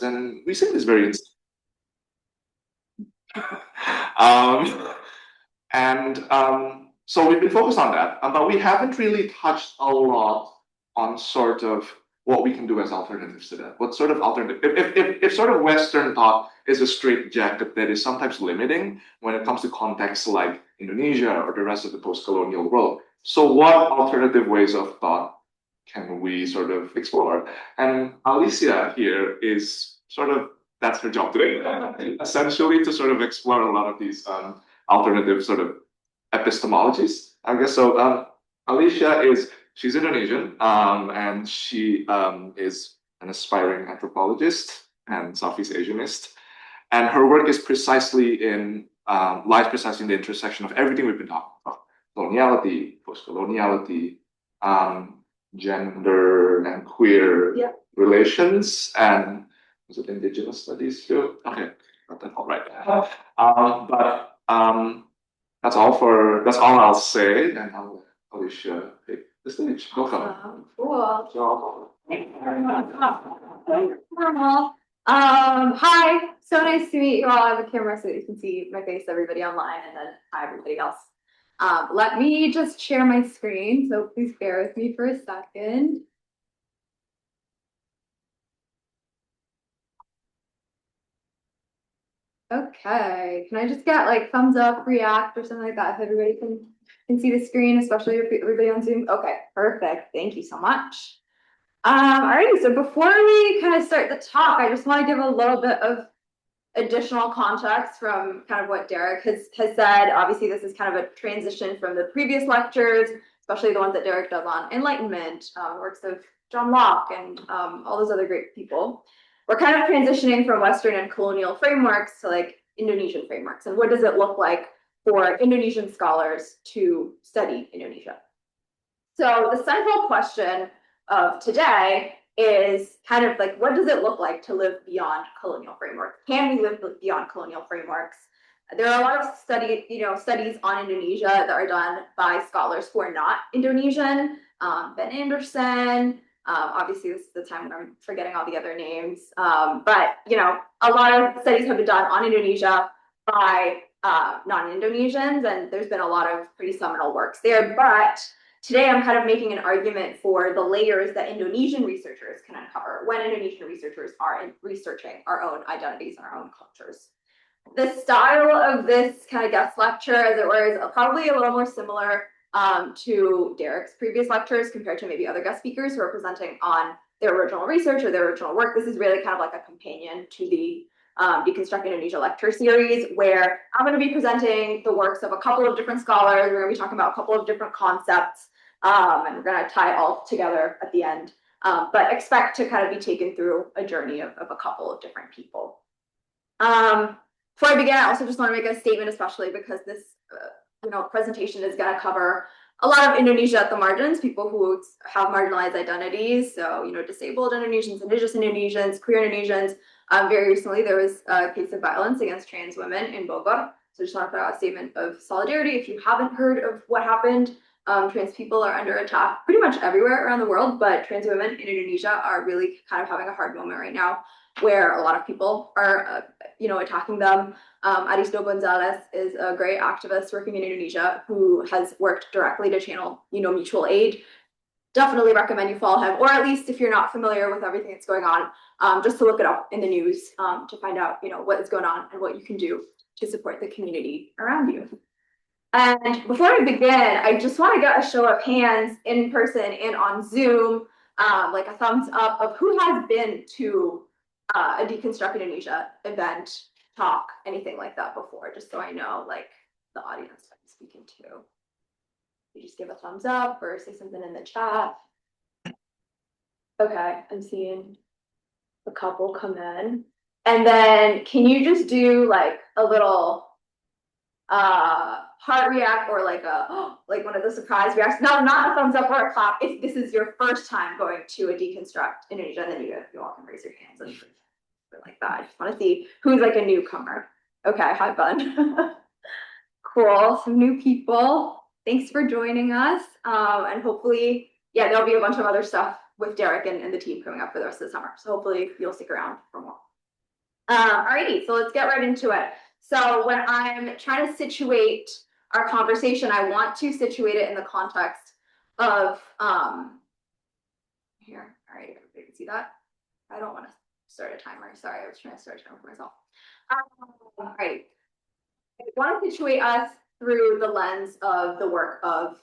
and we say this very um, so we've been focused on that, but we haven't really touched a lot on sort of what we can do as alternatives to that. What sort of alternative, if sort of Western thought is a straitjacket that is sometimes limiting when it comes to contexts like Indonesia or the rest of the post-colonial world. So what alternative ways of thought can we sort of explore? And Alisya here is sort of, that's her job today, essentially to sort of explore a lot of these alternative sort of epistemologies, I guess. So Alisya she's Indonesian, and she is an aspiring anthropologist and Southeast Asianist. And her work is lies precisely in the intersection of everything we've been talking about: coloniality, post-coloniality, gender and queer relations, and was it indigenous studies too? Okay, got that all right. But that's all I'll say, and I'll let Alisya take the stage. Welcome. Cool. So, Hi, so nice to meet you all. I have a camera so that you can see my face, everybody online, and then hi, everybody else. Let me just share my screen, so please bear with me for a second. Okay, can I just get like thumbs up, react, or something like that if everybody can see the screen, especially if everybody on Zoom? Okay, perfect. Thank you so much. Alrighty, so before we kind of start the talk, I just want to give a little bit of additional context from kind of what Derek has said. Obviously, this is kind of a transition from the previous lectures, especially the ones that Derek does on Enlightenment, works of John Locke, and all those other great people. We're kind of transitioning from Western and colonial frameworks to like Indonesian frameworks. And what does it look like for Indonesian scholars to study Indonesia? So the central question of today is kind of like, what does it look like to live beyond colonial frameworks? Can we live beyond colonial frameworks? There are a lot of studies on Indonesia that are done by scholars who are not Indonesian. Ben Anderson, obviously this is the time where I'm forgetting all the other names, but a lot of studies have been done on Indonesia by non-Indonesians, and there's been a lot of pretty seminal works there. But today I'm kind of making an argument for the layers that Indonesian researchers can uncover when Indonesian researchers are researching our own identities and our own cultures. The style of this kind of guest lecture, as it were, is probably a little more similar to Derek's previous lectures compared to maybe other guest speakers who are presenting on their original research or their original work. This is really kind of like a companion to the Deconstruct Indonesia lecture series, where I'm going to be presenting the works of a couple of different scholars. We're going to be talking about a couple of different concepts, and we're going to tie it all together at the end. But expect to kind of be taken through a journey of a couple of different people. Before I begin, I also just want to make a statement, especially because this presentation is going to cover a lot of Indonesia at the margins, people who have marginalized identities. So, disabled Indonesians, indigenous Indonesians, queer Indonesians. Very recently, there was a case of violence against trans women in Bogor. So just want to put out a statement of solidarity. If you haven't heard of what happened, trans people are under attack pretty much everywhere around the world, but trans women in Indonesia are really kind of having a hard moment right now, where a lot of people are, attacking them. Arisdo Gonzalez is a great activist working in Indonesia who has worked directly to channel, mutual aid. Definitely recommend you follow him, or at least if you're not familiar with everything that's going on, just to look it up in the news to find out, what is going on and what you can do to support the community around you. And before we begin, I just want to get a show of hands in person and on Zoom, like a thumbs up of who has been to a Deconstruct Indonesia event, talk, anything like that before, just so I know, like, the audience I'm speaking to. You just give a thumbs up or say something in the chat. Okay, I'm seeing a couple come in. And then can you just do like a little heart react, or like like one of the surprise reacts? No, not a thumbs up or a clap if this is your first time going to a Deconstruct Indonesia, and then you all can raise your hands and like that. I just want to see who's like a newcomer. Okay, hi fun. Cool, some new people. Thanks for joining us. And hopefully, there'll be a bunch of other stuff with Derek and the team coming up for the rest of the summer. So hopefully you'll stick around for more. Alrighty, so let's get right into it. So when I'm trying to situate our conversation, I want to situate it in the context of here. All right, everybody can see that. I don't want to start a timer. Sorry, I was trying to start a timer for myself. All right. I want to situate us through the lens of the work of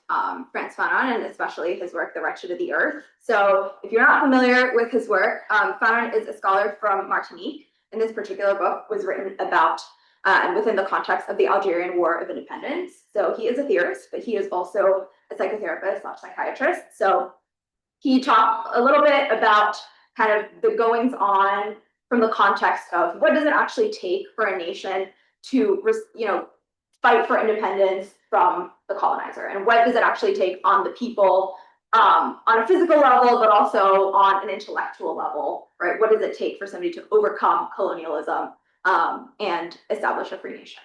Frantz Fanon, and especially his work, The Wretched of the Earth. So if you're not familiar with his work, Fanon is a scholar from Martinique, and this particular book was written about and within the context of the Algerian War of Independence. So he is a theorist, but he is also a psychotherapist, not psychiatrist. So he talked a little bit about kind of the goings on from the context of what does it actually take for a nation to, fight for independence from the colonizer, and what does it actually take on the people on a physical level, but also on an intellectual level, right? What does it take for somebody to overcome colonialism and establish a free nation?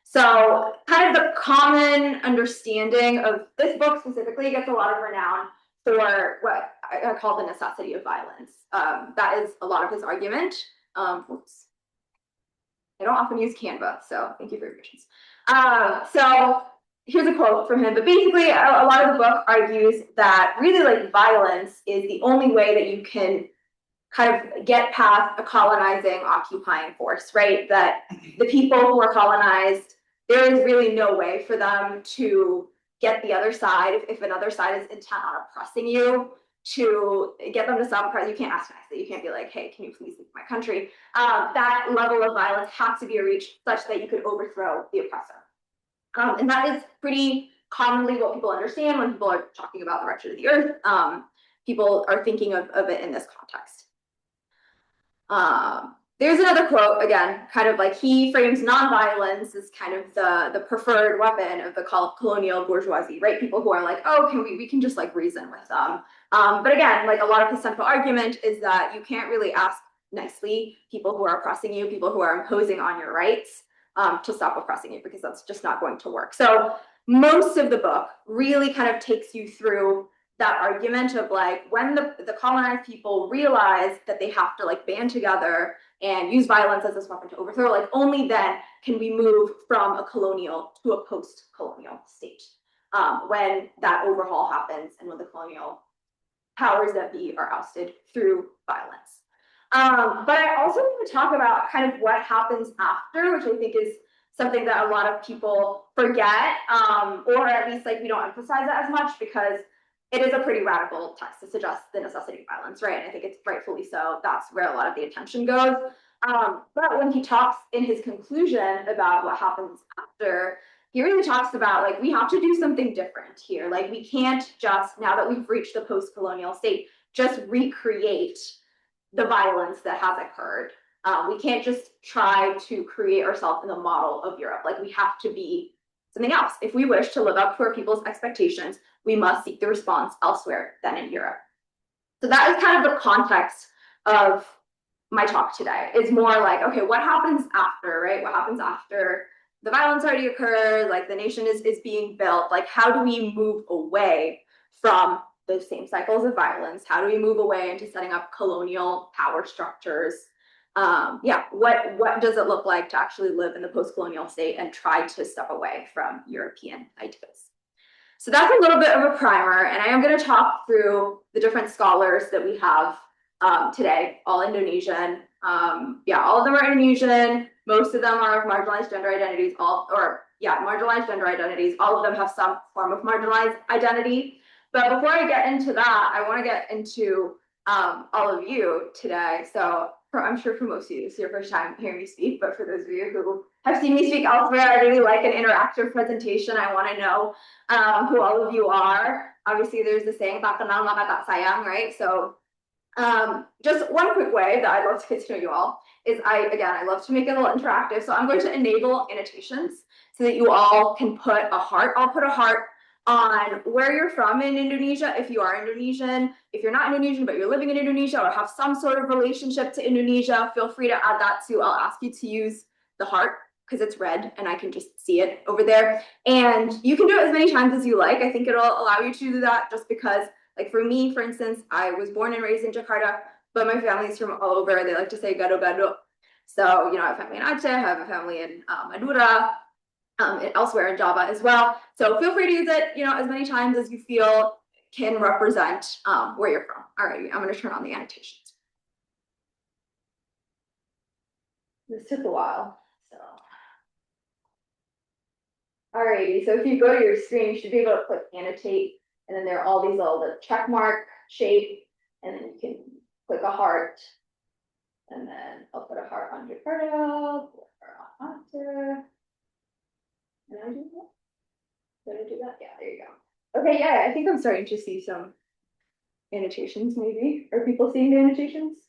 So kind of the common understanding of this book specifically gets a lot of renown for what I call the necessity of violence. That is a lot of his argument. Oops. I don't often use Canva, so thank you for your patience. So here's a quote from him, but basically a lot of the book argues that really like violence is the only way that you can kind of get past a colonizing, occupying force, right? That the people who are colonized, there is really no way for them to get the other side, if another side is intent on oppressing you, to get them to stop oppressing. You can't ask nicely. You can't be like, hey, can you please leave my country? That level of violence has to be reached such that you could overthrow the oppressor. And that is pretty commonly what people understand when people are talking about the wretched of the earth. People are thinking of it in this context. There's another quote, again, kind of like he frames nonviolence as kind of the preferred weapon of the colonial bourgeoisie, right? People who are like, oh, we can just like reason with them. But again, like a lot of his central argument is that you can't really ask nicely people who are oppressing you, people who are imposing on your rights to stop oppressing you, because that's just not going to work. So most of the book really kind of takes you through that argument of like when the colonized people realize that they have to like band together and use violence as this weapon to overthrow, like only then can we move from a colonial to a post-colonial state. When that overhaul happens and when the colonial powers that be are ousted through violence. But I also want to talk about kind of what happens after, which I think is something that a lot of people forget, or at least like we don't emphasize it as much, because it is a pretty radical text to suggest the necessity of violence, right? And I think it's rightfully so. That's where a lot of the attention goes. But when he talks in his conclusion about what happens after, he really talks about like we have to do something different here. Like we can't just, now that we've reached the post-colonial state, just recreate the violence that has occurred. We can't just try to create ourselves in the model of Europe. Like we have to be something else. If we wish to live up to our people's expectations, we must seek the response elsewhere than in Europe. So that is kind of the context of my talk today. It's more like, okay, what happens after, right? What happens after the violence already occurred, like the nation is being built, like how do we move away from those same cycles of violence? How do we move away into setting up colonial power structures? What does it look like to actually live in the post-colonial state and try to step away from European ideas? So that's a little bit of a primer, and I am going to talk through the different scholars that we have today, all Indonesian. All of them are Indonesian. Most of them are of marginalized gender identities, marginalized gender identities. All of them have some form of marginalized identity. But before I get into that, I want to get into all of you today. So I'm sure for most of you, it's your first time hearing me speak, but for those of you who have seen me speak elsewhere, I really like an interactive presentation. I want to know who all of you are. Obviously, there's the saying, "Tak kenal maka tak sayang," right? So just one quick way that I'd love to get to know you all is I love to make it a little interactive. So I'm going to enable annotations so that you all can put a heart. I'll put a heart on where you're from in Indonesia, if you are Indonesian. If you're not Indonesian, but you're living in Indonesia or have some sort of relationship to Indonesia, feel free to add that too. I'll ask you to use the heart because it's red and I can just see it over there. And you can do it as many times as you like. I think it'll allow you to do that just because Like for me, for instance, I was born and raised in Jakarta, but my family's from all over. They like to say gado-gado. So, I have family in Aceh, I have a family in Madura, and elsewhere in Java as well. So feel free to use it, as many times as you feel can represent where you're from. All right, I'm going to turn on the annotations. This took a while, so. Alrighty, so if you go to your screen, you should be able to click annotate, and then there are all these little check mark shape, and then you can click a heart, and then I'll put a heart on Jakarta, put a heart on Aceh. Can I do that? Did I do that? Yeah, there you go. Okay, yeah, I think I'm starting to see some annotations, maybe. Are people seeing the annotations?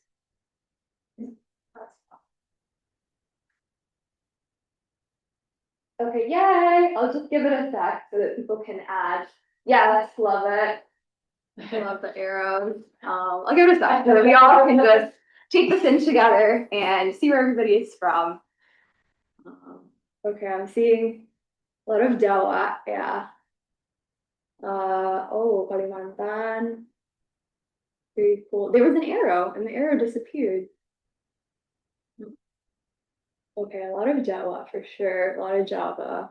Okay, yay! I'll just give it a sec so that people can add. Yes, love it. I love the arrows. I'll give it a sec so that we all can just take this in together and see where everybody is from. Okay, I'm seeing a lot of Jawa, yeah. Oh, Kalimantan. Very cool. There was an arrow and the arrow disappeared. Okay, a lot of Jawa for sure, a lot of Java.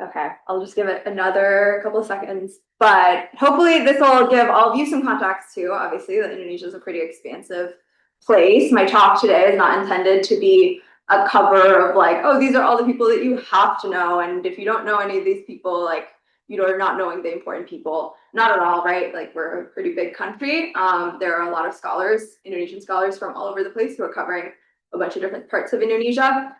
Okay, I'll just give it another couple of seconds, but hopefully this will give all of you some context too. Obviously, that Indonesia is a pretty expansive place. My talk today is not intended to be a cover of like, oh, these are all the people that you have to know. And if you don't know any of these people, like, are not knowing the important people. Not at all, right? Like, we're a pretty big country. There are a lot of scholars, Indonesian scholars from all over the place who are covering a bunch of different parts of Indonesia.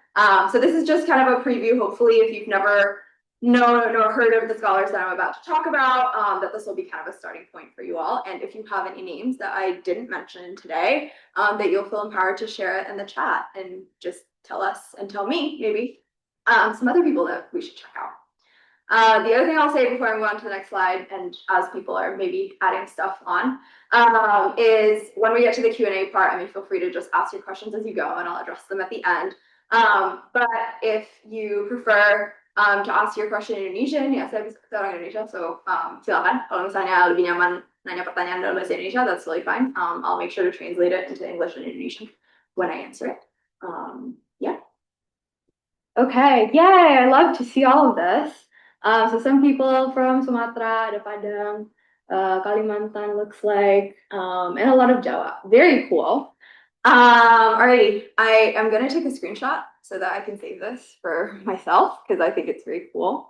So this is just kind of a preview. Hopefully, if you've never known or heard of the scholars that I'm about to talk about, that this will be kind of a starting point for you all. And if you have any names that I didn't mention today, that you'll feel empowered to share it in the chat and just tell us and tell me maybe some other people that we should check out. The other thing I'll say before I move on to the next slide, and as people are maybe adding stuff on, is when we get to the Q&A part, feel free to just ask your questions as you go, and I'll address them at the end. But if you prefer to ask your question in Indonesian, ya saya bisa orang Indonesia, so silakan. Kalau misalnya lebih nyaman nanya pertanyaan dalam bahasa Indonesia, that's totally fine. I'll make sure to translate it into English and Indonesian when I answer it. Yeah. Okay, yay, I love to see all of this. So some people from Sumatra, ada Padang, Kalimantan looks like, and a lot of Jawa. Very cool. Alrighty, I am gonna take a screenshot so that I can save this for myself because I think it's very cool.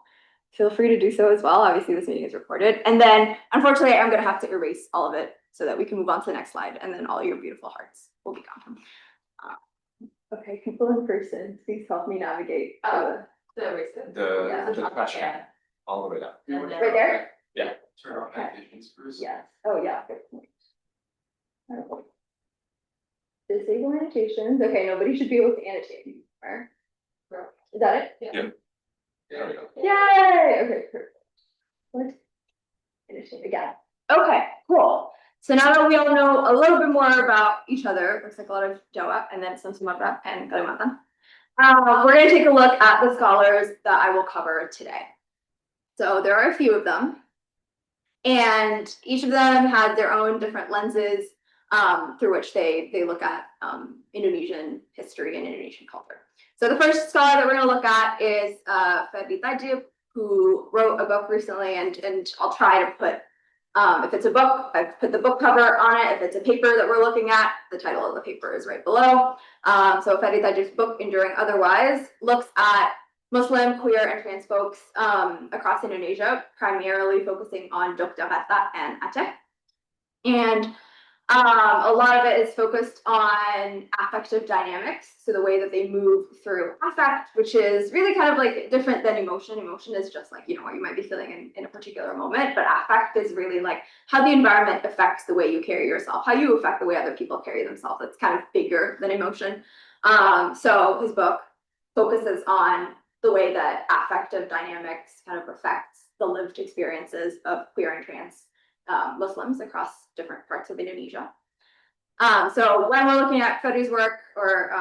Feel free to do so as well. Obviously, this meeting is recorded. And then, unfortunately, I'm gonna have to erase all of it so that we can move on to the next slide, and then all your beautiful hearts will be gone. Okay, people in person, please help me navigate. The question, all the way down. Right there? Yeah. Turn on annotations first. Yes. Oh, yeah. Good point. Disable annotations. Okay, nobody should be able to annotate anymore. Is that it? Yeah. There we go. Yay! Okay, perfect. What? Annotate again. Okay, cool. So now that we all know a little bit more about each other, looks like a lot of Jawa and then some Sumatra and Kalimantan. We're going to take a look at the scholars that I will cover today. So there are a few of them, and each of them had their own different lenses through which they look at Indonesian history and Indonesian culture. So the first scholar that we're going to look at is Ferdi Tajib, who wrote a book recently, and I'll try to put, if it's a book, I've put the book cover on it. If it's a paper that we're looking at, the title of the paper is right below. So Ferdi Tajib's book, Enduring Otherwise, looks at Muslim, queer, and trans folks across Indonesia, primarily focusing on Yogyakarta and Aceh. And a lot of it is focused on affective dynamics, so the way that they move through affect, which is really kind of like different than emotion. Emotion is just like, what you might be feeling in a particular moment, but affect is really like how the environment affects the way you carry yourself, how you affect the way other people carry themselves. It's kind of bigger than emotion. So his book focuses on the way that affective dynamics kind of affects the lived experiences of queer and trans Muslims across different parts of Indonesia. So when we're looking at Ferdi's work or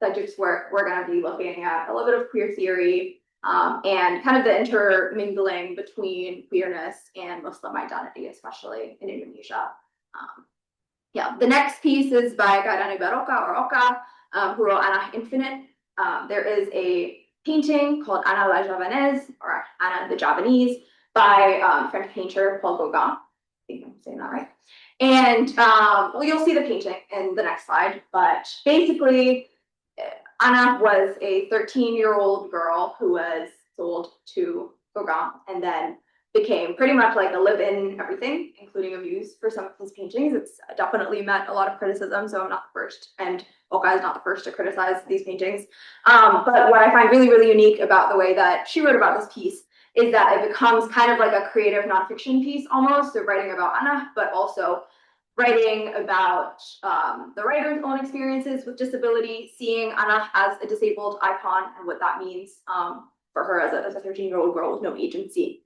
Tajib's work, we're going to be looking at a little bit of queer theory, and kind of the intermingling between queerness and Muslim identity, especially in Indonesia. The next piece is by Gaidani Baroka or Oka, who wrote Anna Infinite. There is a painting called Anna la Javanaise, or Anna the Javanese, by French painter Paul Gauguin. I think I'm saying that right. And you'll see the painting in the next slide, but basically, Anna was a 13-year-old girl who was sold to Gauguin and then became pretty much like a live-in everything, including a muse for some of his paintings. It's definitely met a lot of criticism, so I'm not the first, and Oka is not the first to criticize these paintings. But what I find really, really unique about the way that she wrote about this piece is that it becomes kind of like a creative nonfiction piece almost, of writing about Anna, but also writing about the writer's own experiences with disability, seeing Anna as a disabled icon and what that means for her as a 13-year-old girl with no agency.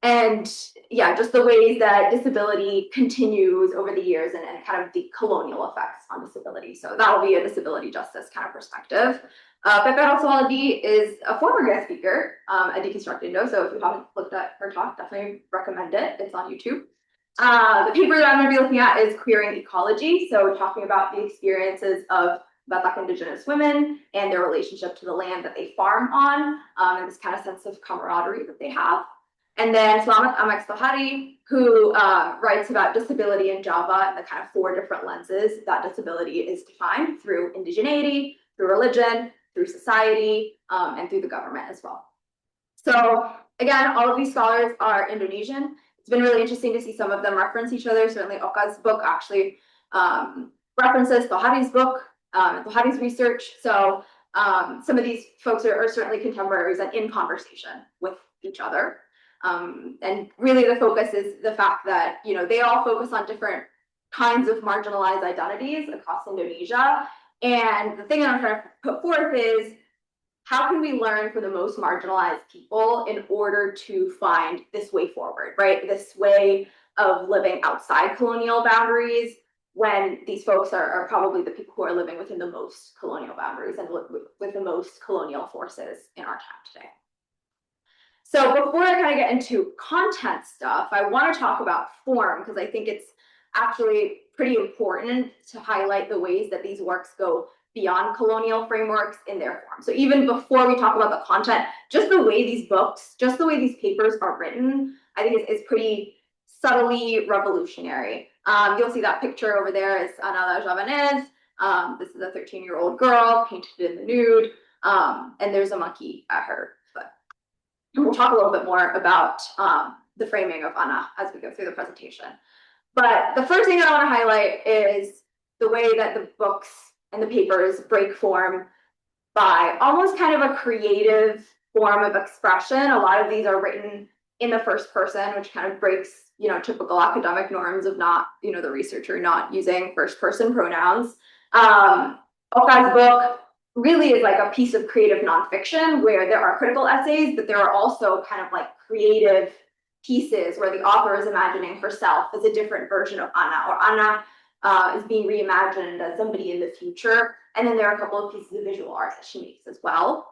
And yeah, just the ways that disability continues over the years and kind of the colonial effects on disability. So that will be a disability justice kind of perspective. Pepe Rosaldi is a former guest speaker at Deconstruct Indo, so if you haven't looked at her talk, definitely recommend it. It's on YouTube. The paper that I'm going to be looking at is Queering Ecology, so talking about the experiences of Batak Indigenous women and their relationship to the land that they farm on, and this kind of sense of camaraderie that they have. And then Slamet Amex Tohari, who writes about disability in Java and the kind of 4 different lenses that disability is defined through indigeneity, through religion, through society, and through the government as well. So again, all of these scholars are Indonesian. It's been really interesting to see some of them reference each other. Certainly Oka's book actually references Tohari's book, Tohari's research. So some of these folks are certainly contemporaries and in conversation with each other. And really the focus is the fact that, you know, they all focus on different kinds of marginalized identities across Indonesia. And the thing that I'm trying to put forth is, how can we learn from the most marginalized people in order to find this way forward, right? This way of living outside colonial boundaries, when these folks are probably the people who are living within the most colonial boundaries and with the most colonial forces in our time today. So before I kind of get into content stuff, I want to talk about form, because I think it's actually pretty important to highlight the ways that these works go beyond colonial frameworks in their form. So even before we talk about the content, just the way these books, just the way these papers are written, I think is pretty subtly revolutionary. You'll see that picture over there is Ana la Javanaise. This is a 13-year-old girl painted in the nude, and there's a monkey at her foot. And we'll talk a little bit more about the framing of Ana as we go through the presentation. But the first thing that I want to highlight is the way that the books and the papers break form by almost kind of a creative form of expression. A lot of these are written in the first person, which kind of breaks, you know, typical academic norms of not, you know, the researcher not using first person pronouns. Oka's book really is like a piece of creative nonfiction where there are critical essays, but there are also kind of like creative pieces where the author is imagining herself as a different version of Ana, or Ana is being reimagined as somebody in the future. And then there are a couple of pieces of visual art that she makes as well.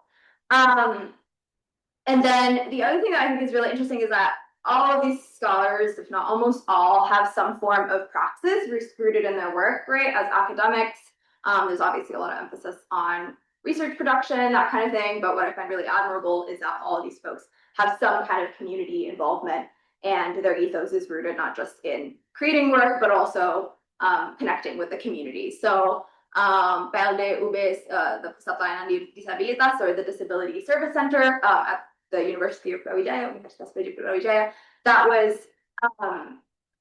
And then the other thing that I think is really interesting is that all of these scholars, if not almost all, have some form of praxis rooted in their work, right? As academics, there's obviously a lot of emphasis on research production, that kind of thing. But what I find really admirable is that all of these folks have some kind of community involvement, and their ethos is rooted not just in creating work, but also connecting with the community. So PLD UB's the Pusat Layanan Disabilitas, or the Disability Service Center at the University of Brawijaya, Universitas Brawijaya, that was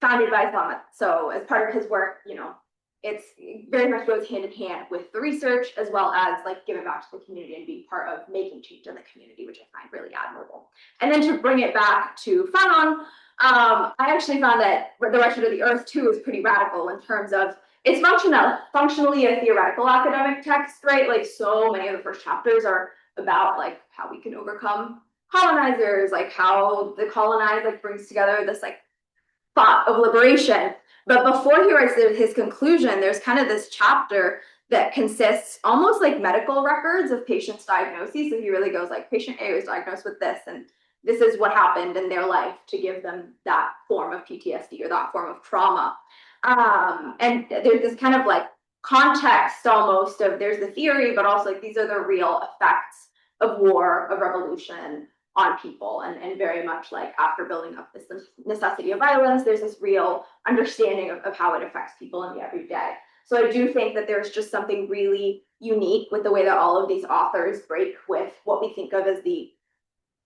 founded by Slamet. So as part of his work, you know, it's very much goes hand in hand with the research, as well as like giving back to the community and being part of making change in the community, which I find really admirable. And then to bring it back to Fanon, I actually found that The Wretched of the Earth too is pretty radical in terms of it's functionally a theoretical academic text, right? Like so many of the first chapters are about like how we can overcome colonizers, like how the colonized like brings together this like thought of liberation. But before he writes his conclusion, there's kind of this chapter that consists almost like medical records of patients' diagnoses. So he really goes like, patient A was diagnosed with this, and this is what happened in their life to give them that form of PTSD or that form of trauma. And there's this kind of like context almost of there's the theory, but also like these are the real effects of war, of revolution on people, and very much like after building up this necessity of violence, there's this real understanding of how it affects people in the everyday. So I do think that there's just something really unique with the way that all of these authors break with what we think of as the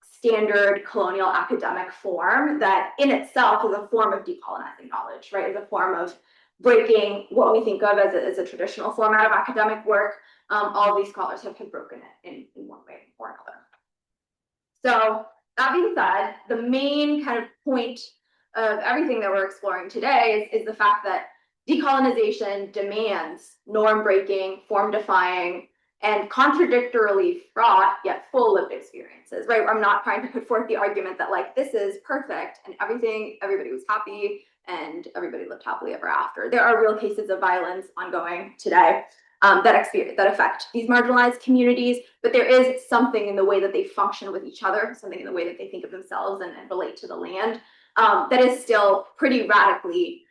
standard colonial academic form that in itself is a form of decolonizing knowledge, right? Is a form of breaking what we think of as a traditional format of academic work. All of these scholars have broken it in one way or another. So that being said, the main kind of point of everything that we're exploring today is the fact that decolonization demands norm breaking, form defying, and contradictorily fraught yet full lived experiences, right? I'm not trying to put forth the argument that like this is perfect and everybody was happy and everybody lived happily ever after. There are real cases of violence ongoing today that affect these marginalized communities, but there is something in the way that they function with each other, something in the way that they think of themselves and relate to the land that is still pretty radically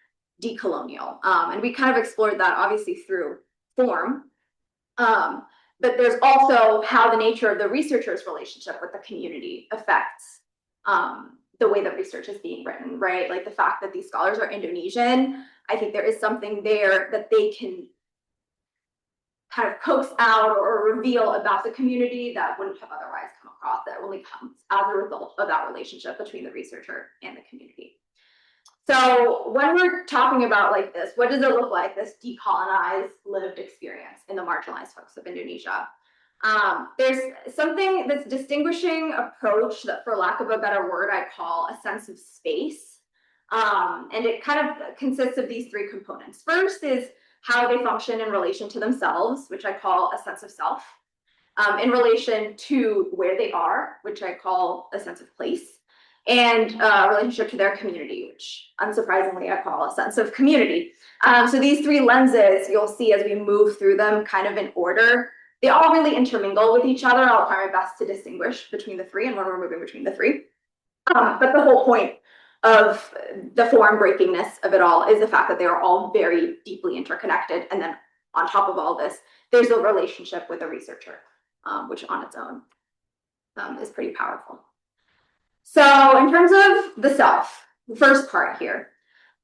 decolonial. And we kind of explored that obviously through form. But there's also how the nature of the researcher's relationship with the community affects the way that research is being written, right? Like the fact that these scholars are Indonesian, I think there is something there that they can kind of coax out or reveal about the community that wouldn't have otherwise come across, that only comes as a result of that relationship between the researcher and the community. So when we're talking about like this, what does it look like, this decolonized lived experience in the marginalized folks of Indonesia? There's something, this distinguishing approach that, for lack of a better word, I call a sense of space. And it kind of consists of these three components. First is how they function in relation to themselves, which I call a sense of self, in relation to where they are, which I call a sense of place, and relationship to their community, which unsurprisingly I call a sense of community. So these three lenses, you'll see as we move through them kind of in order, they all really intermingle with each other. I'll try my best to distinguish between the three and when we're moving between the three. But the whole point of the form breakingness of it all is the fact that they are all very deeply interconnected. And then on top of all this, there's a relationship with a researcher, which on its own is pretty powerful. So in terms of the self, the first part here,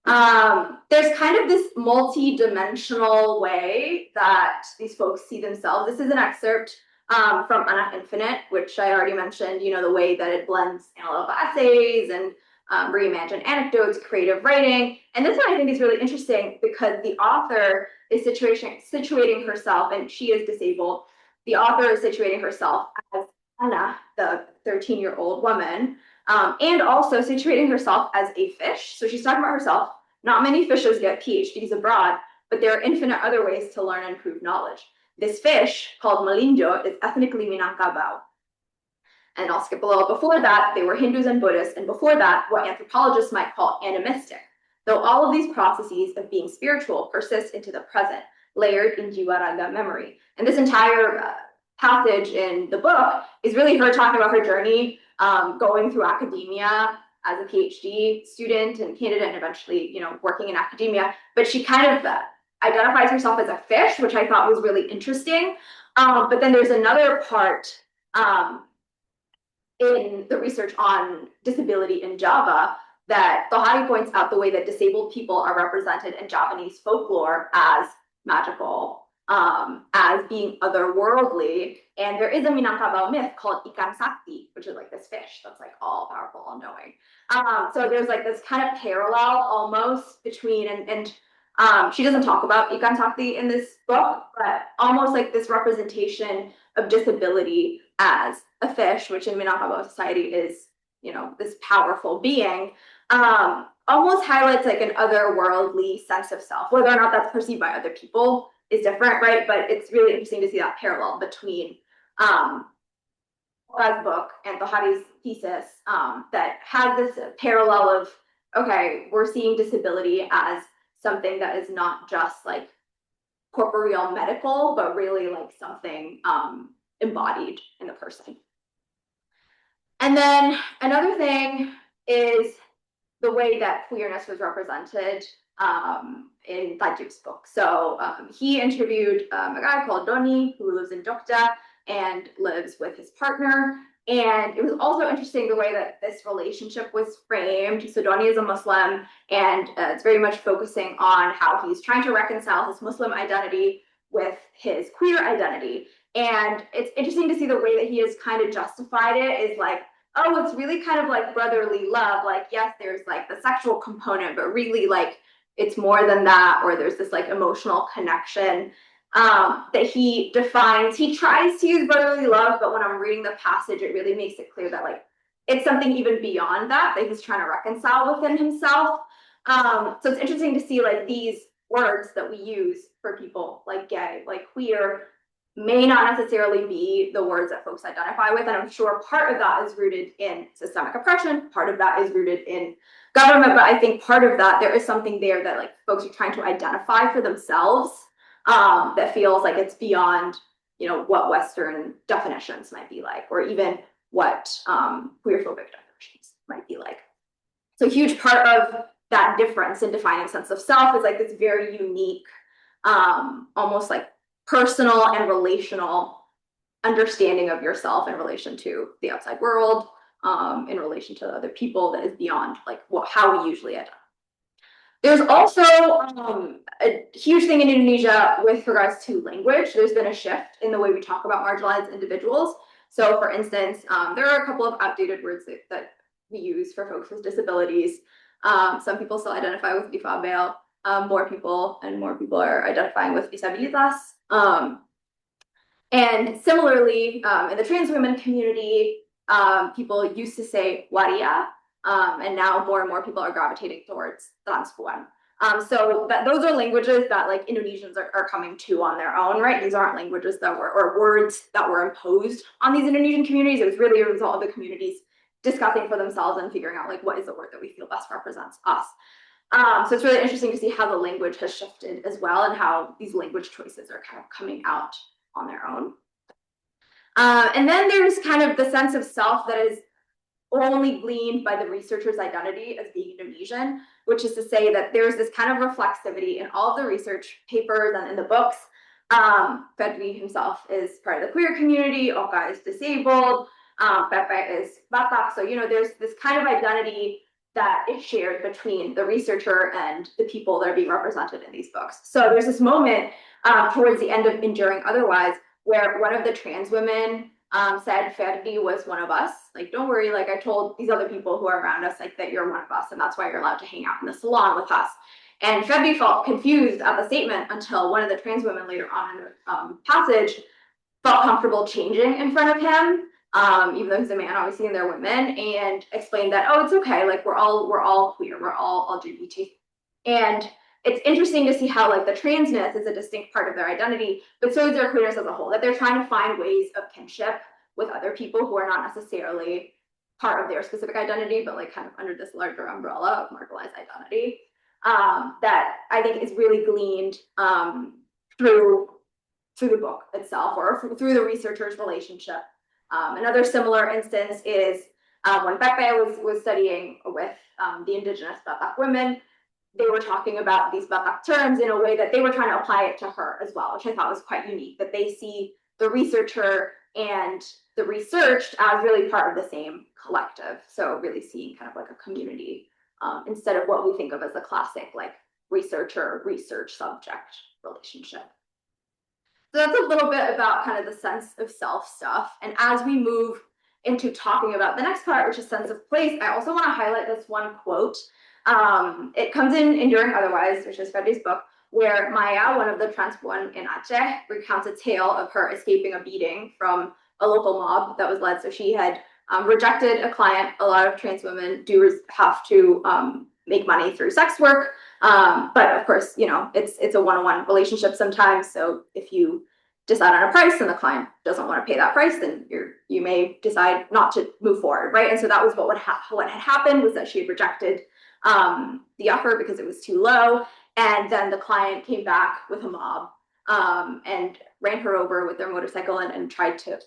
there's kind of this multi-dimensional way that these folks see themselves. This is an excerpt from Anak Infinite, which I already mentioned, you know, the way that it blends analytical essays and reimagined anecdotes, creative writing. And this one I think is really interesting because the author is situating herself, and she is disabled. The author is situating herself as Anna, the 13-year-old woman, and also situating herself as a fish. So she's talking about herself. Not many fishes get PhDs abroad, but there are infinite other ways to learn and improve knowledge. This fish, called Malindo, is ethnically Minangkabau. And I'll skip a little before that, they were Hindus and Buddhists, and before that, what anthropologists might call animistic. Though all of these processes of being spiritual persist into the present, layered in jiwa raga memory. And this entire passage in the book is really her talking about her journey going through academia as a PhD student and candidate, and eventually, you know, working in academia. But she kind of identifies herself as a fish, which I thought was really interesting. But then there's another part in the research on disability in Java that Tohari points out the way that disabled people are represented in Javanese folklore as magical, as being otherworldly. And there is a Minangkabau myth called Ikan Sakti, which is like this fish that's like all powerful, all knowing. So there's like this kind of parallel almost between, and she doesn't talk about Ikan Sakti in this book, but almost like this representation of disability as a fish, which in Minangkabau society is, you know, this powerful being, almost highlights like an otherworldly sense of self. Whether or not that's perceived by other people is different, right? But it's really interesting to see that parallel between Laura's book and Tohari's thesis that has this parallel of, okay, we're seeing disability as something that is not just like corporeal medical, but really like something embodied in the person. And then another thing is the way that queerness was represented in Tajik's book. So he interviewed a guy called Doni, who lives in Jogja and lives with his partner. And it was also interesting the way that this relationship was framed. So Doni is a Muslim, and it's very much focusing on how he's trying to reconcile his Muslim identity with his queer identity. And it's interesting to see the way that he has kind of justified it is like, oh, it's really kind of like brotherly love. Like, yes, there's like the sexual component, but really like it's more than that, or there's this like emotional connection that he defines. He tries to use brotherly love, but when I'm reading the passage, it really makes it clear that like it's something even beyond that he's trying to reconcile within himself. So it's interesting to see like these words that we use for people like gay, like queer, may not necessarily be the words that folks identify with. And I'm sure part of that is rooted in systemic oppression, part of that is rooted in government, but I think part of that, there is something there that like folks are trying to identify for themselves that feels like it's beyond, you know, what Western definitions might be like, or even what queerphobic definitions might be like. So a huge part of that difference in defining sense of self is like this very unique, almost like personal and relational understanding of yourself in relation to the outside world, in relation to other people that is beyond like how we usually identify. There's also a huge thing in Indonesia with regards to language. There's been a shift in the way we talk about marginalized individuals. So for instance, there are a couple of outdated words that we use for folks with disabilities. Some people still identify with difabel. More people are identifying with disabilitas. And similarly, in the trans women community, people used to say waria, and now more and more people are gravitating towards transpuan. So those are languages that like Indonesians are coming to on their own, right? These aren't languages that were, or words that were imposed on these Indonesian communities. It was really a result of the communities discussing for themselves and figuring out like what is the word that we feel best represents us. So it's really interesting to see how the language has shifted as well, and how these language choices are kind of coming out on their own. And then there's kind of the sense of self that is only gleaned by the researcher's identity as being Indonesian, which is to say that there's this kind of reflexivity in all of the research papers and in the books. Fedri himself is part of the queer community, Oka is disabled, Pepe is Batak. So, you know, there's this kind of identity that is shared between the researcher and the people that are being represented in these books. So there's this moment towards the end of Enduring Otherwise, where one of the trans women said Ferdi was one of us. Like, don't worry, like I told these other people who are around us, like that you're one of us, and that's why you're allowed to hang out in the salon with us. And Ferdi felt confused at the statement until one of the trans women later on in the passage felt comfortable changing in front of him, even though he's a man, obviously, and they're women, and explained that, oh, it's okay, like we're all queer, we're all LGBT. And it's interesting to see how like the transness is a distinct part of their identity, but so is their queerness as a whole, that they're trying to find ways of kinship with other people who are not necessarily part of their specific identity, but like kind of under this larger umbrella of marginalized identity, that I think is really gleaned through the book itself, or through the researcher's relationship. Another similar instance is when Pepe was studying with the indigenous Batak women, they were talking about these Batak terms in a way that they were trying to apply it to her as well, which I thought was quite unique, that they see the researcher and the researched as really part of the same collective. So really seeing kind of like a community instead of what we think of as the classic like researcher, research subject relationship. So that's a little bit about kind of the sense of self stuff. And as we move into talking about the next part, which is sense of place, I also want to highlight this one quote. It comes in Enduring Otherwise, which is Freddy's book, where Maya, one of the transpuan in Aceh, recounts a tale of her escaping a beating from a local mob that was led. So she had rejected a client. A lot of trans women do have to make money through sex work. But of course, you know, it's a one-on-one relationship sometimes. So if you decide on a price and the client doesn't want to pay that price, then you may decide not to move forward, right? And so that was what had happened, was that she had rejected the offer because it was too low. And then the client came back with a mob and ran her over with their motorcycle and tried to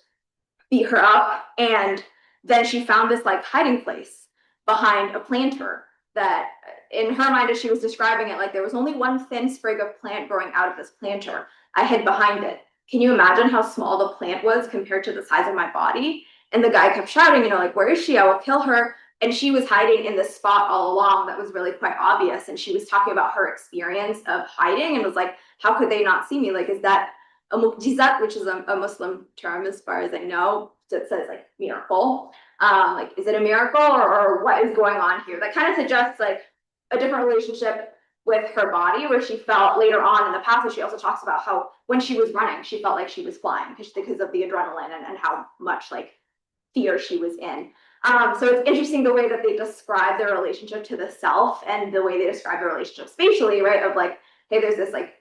beat her up. And then she found this like hiding place behind a planter that in her mind, as she was describing it, like there was only one thin sprig of plant growing out of this planter. I hid behind it. Can you imagine how small the plant was compared to the size of my body? And the guy kept shouting, you know, like, where is she? I will kill her. And she was hiding in this spot all along that was really quite obvious. And she was talking about her experience of hiding and was like, how could they not see me? Like, is that a mu'jizat, which is a Muslim term as far as I know, that says like miracle. Like, is it a miracle or what is going on here? That kind of suggests like a different relationship with her body, where she felt later on in the passage, she also talks about how when she was running, she felt like she was flying because of the adrenaline and how much like fear she was in. So it's interesting the way that they describe their relationship to the self and the way they describe the relationship spatially, right? Of like, hey, there's this like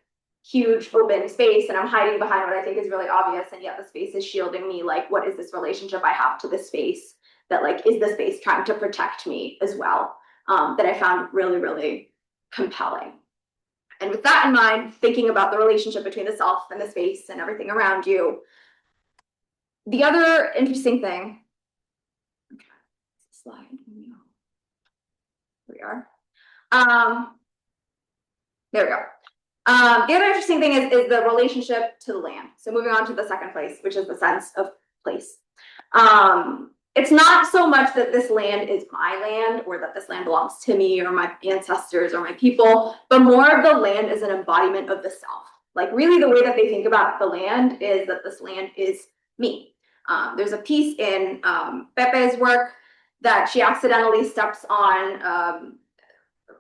huge open space and I'm hiding behind what I think is really obvious, and yet the space is shielding me. Like, what is this relationship I have to the space that like is the space trying to protect me as well? That I found really, really compelling. And with that in mind, thinking about the relationship between the self and the space and everything around you, the other interesting thing, slide, here we are. There we go. The other interesting thing is the relationship to the land. So moving on to the second place, which is the sense of place. It's not so much that this land is my land or that this land belongs to me or my ancestors or my people, but more of the land is an embodiment of the self. Like really the way that they think about the land is that this land is me. There's a piece in Pepe's work that she accidentally steps on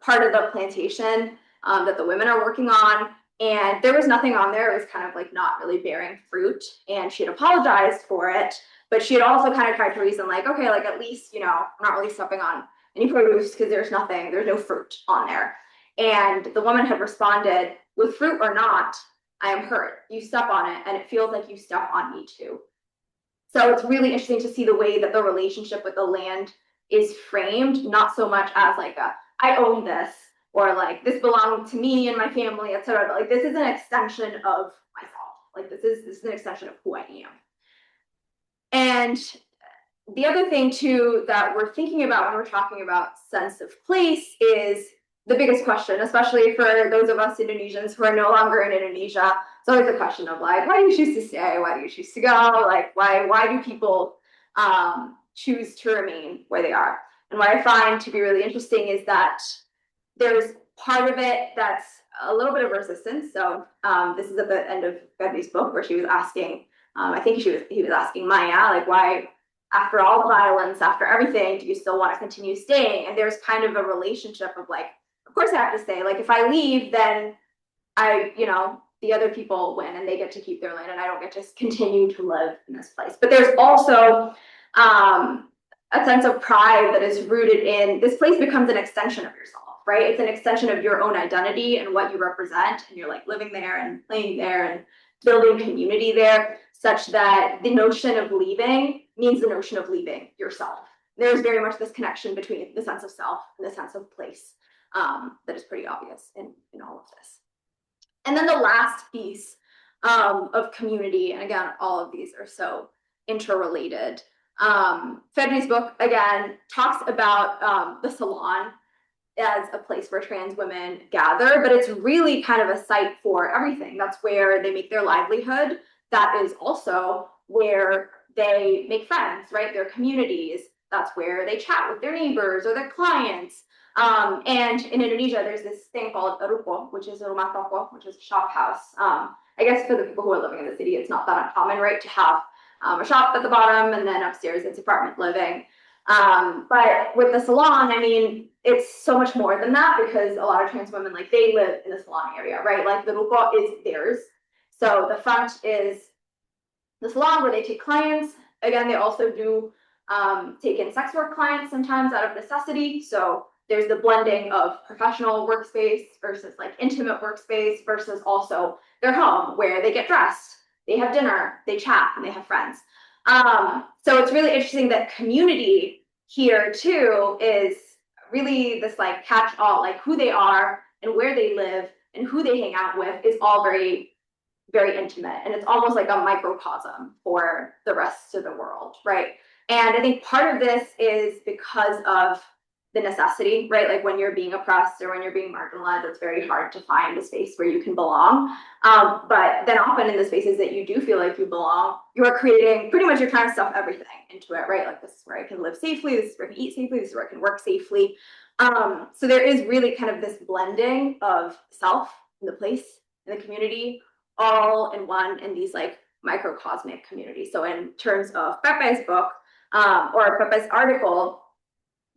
part of the plantation that the women are working on, and there was nothing on there. It was kind of like not really bearing fruit, and she had apologized for it, but she had also kind of tried to reason like, okay, like at least, you know, I'm not really stepping on any produce because there's no fruit on there. And the woman had responded, with fruit or not, I am hurt. You step on it and it feels like you step on me too. So it's really interesting to see the way that the relationship with the land is framed, not so much as like a, I own this, or like this belonged to me and my family, etc. But like this is an extension of myself. Like this is an extension of who I am. And the other thing too that we're thinking about when we're talking about sense of place is the biggest question, especially for those of us Indonesians who are no longer in Indonesia. It's always the question of like, why do you choose to stay? Why do you choose to go? Like, why do people choose to remain where they are? And what I find to be really interesting is that there's part of it that's a little bit of resistance. So this is at the end of Betty's book where she was asking, I think he was asking Maya, like, why, after all the violence, after everything, do you still want to continue staying? And there's kind of a relationship of like, of course I have to stay. Like if I leave, then the other people win and they get to keep their land and I don't get to continue to live in this place. But there's also a sense of pride that is rooted in this place becomes an extension of yourself, right? It's an extension of your own identity and what you represent. And you're like living there and playing there and building community there, such that the notion of leaving means the notion of leaving yourself. There's very much this connection between the sense of self and the sense of place that is pretty obvious in all of this. And then the last piece of community, and again, all of these are so interrelated. Fedri's book, again, talks about the salon as a place where trans women gather, but it's really kind of a site for everything. That's where they make their livelihood. That is also where they make friends, right? Their communities. That's where they chat with their neighbors or their clients. And in Indonesia, there's this thing called ruko, which is a rumah toko, which is a shop house. I guess for the people who are living in the city, it's not that uncommon, right, to have a shop at the bottom and then upstairs it's apartment living. But with the salon, I mean, it's so much more than that because a lot of trans women, like they live in the salon area, right? Like the ruko is theirs. So the front is the salon where they take clients. Again, they also do take in sex work clients sometimes out of necessity. So there's the blending of professional workspace versus like intimate workspace versus also their home where they get dressed, they have dinner, they chat, and they have friends. So it's really interesting that community here too is really this like catch all, like who they are and where they live and who they hang out with is all very very intimate, and it's almost like a microcosm for the rest of the world, right? And I think part of this is because of the necessity, right? Like when you're being oppressed or when you're being marginalized, it's very hard to find a space where you can belong. But then often in the spaces that you do feel like you belong, you are creating, pretty much you're trying to stuff everything into it, right? Like this is where I can live safely, this is where I can eat safely, this is where I can work safely. So there is really kind of this blending of self, and the place, and the community, all in one in these like microcosmic communities. So in terms of Pepe's book, or Pepe's article,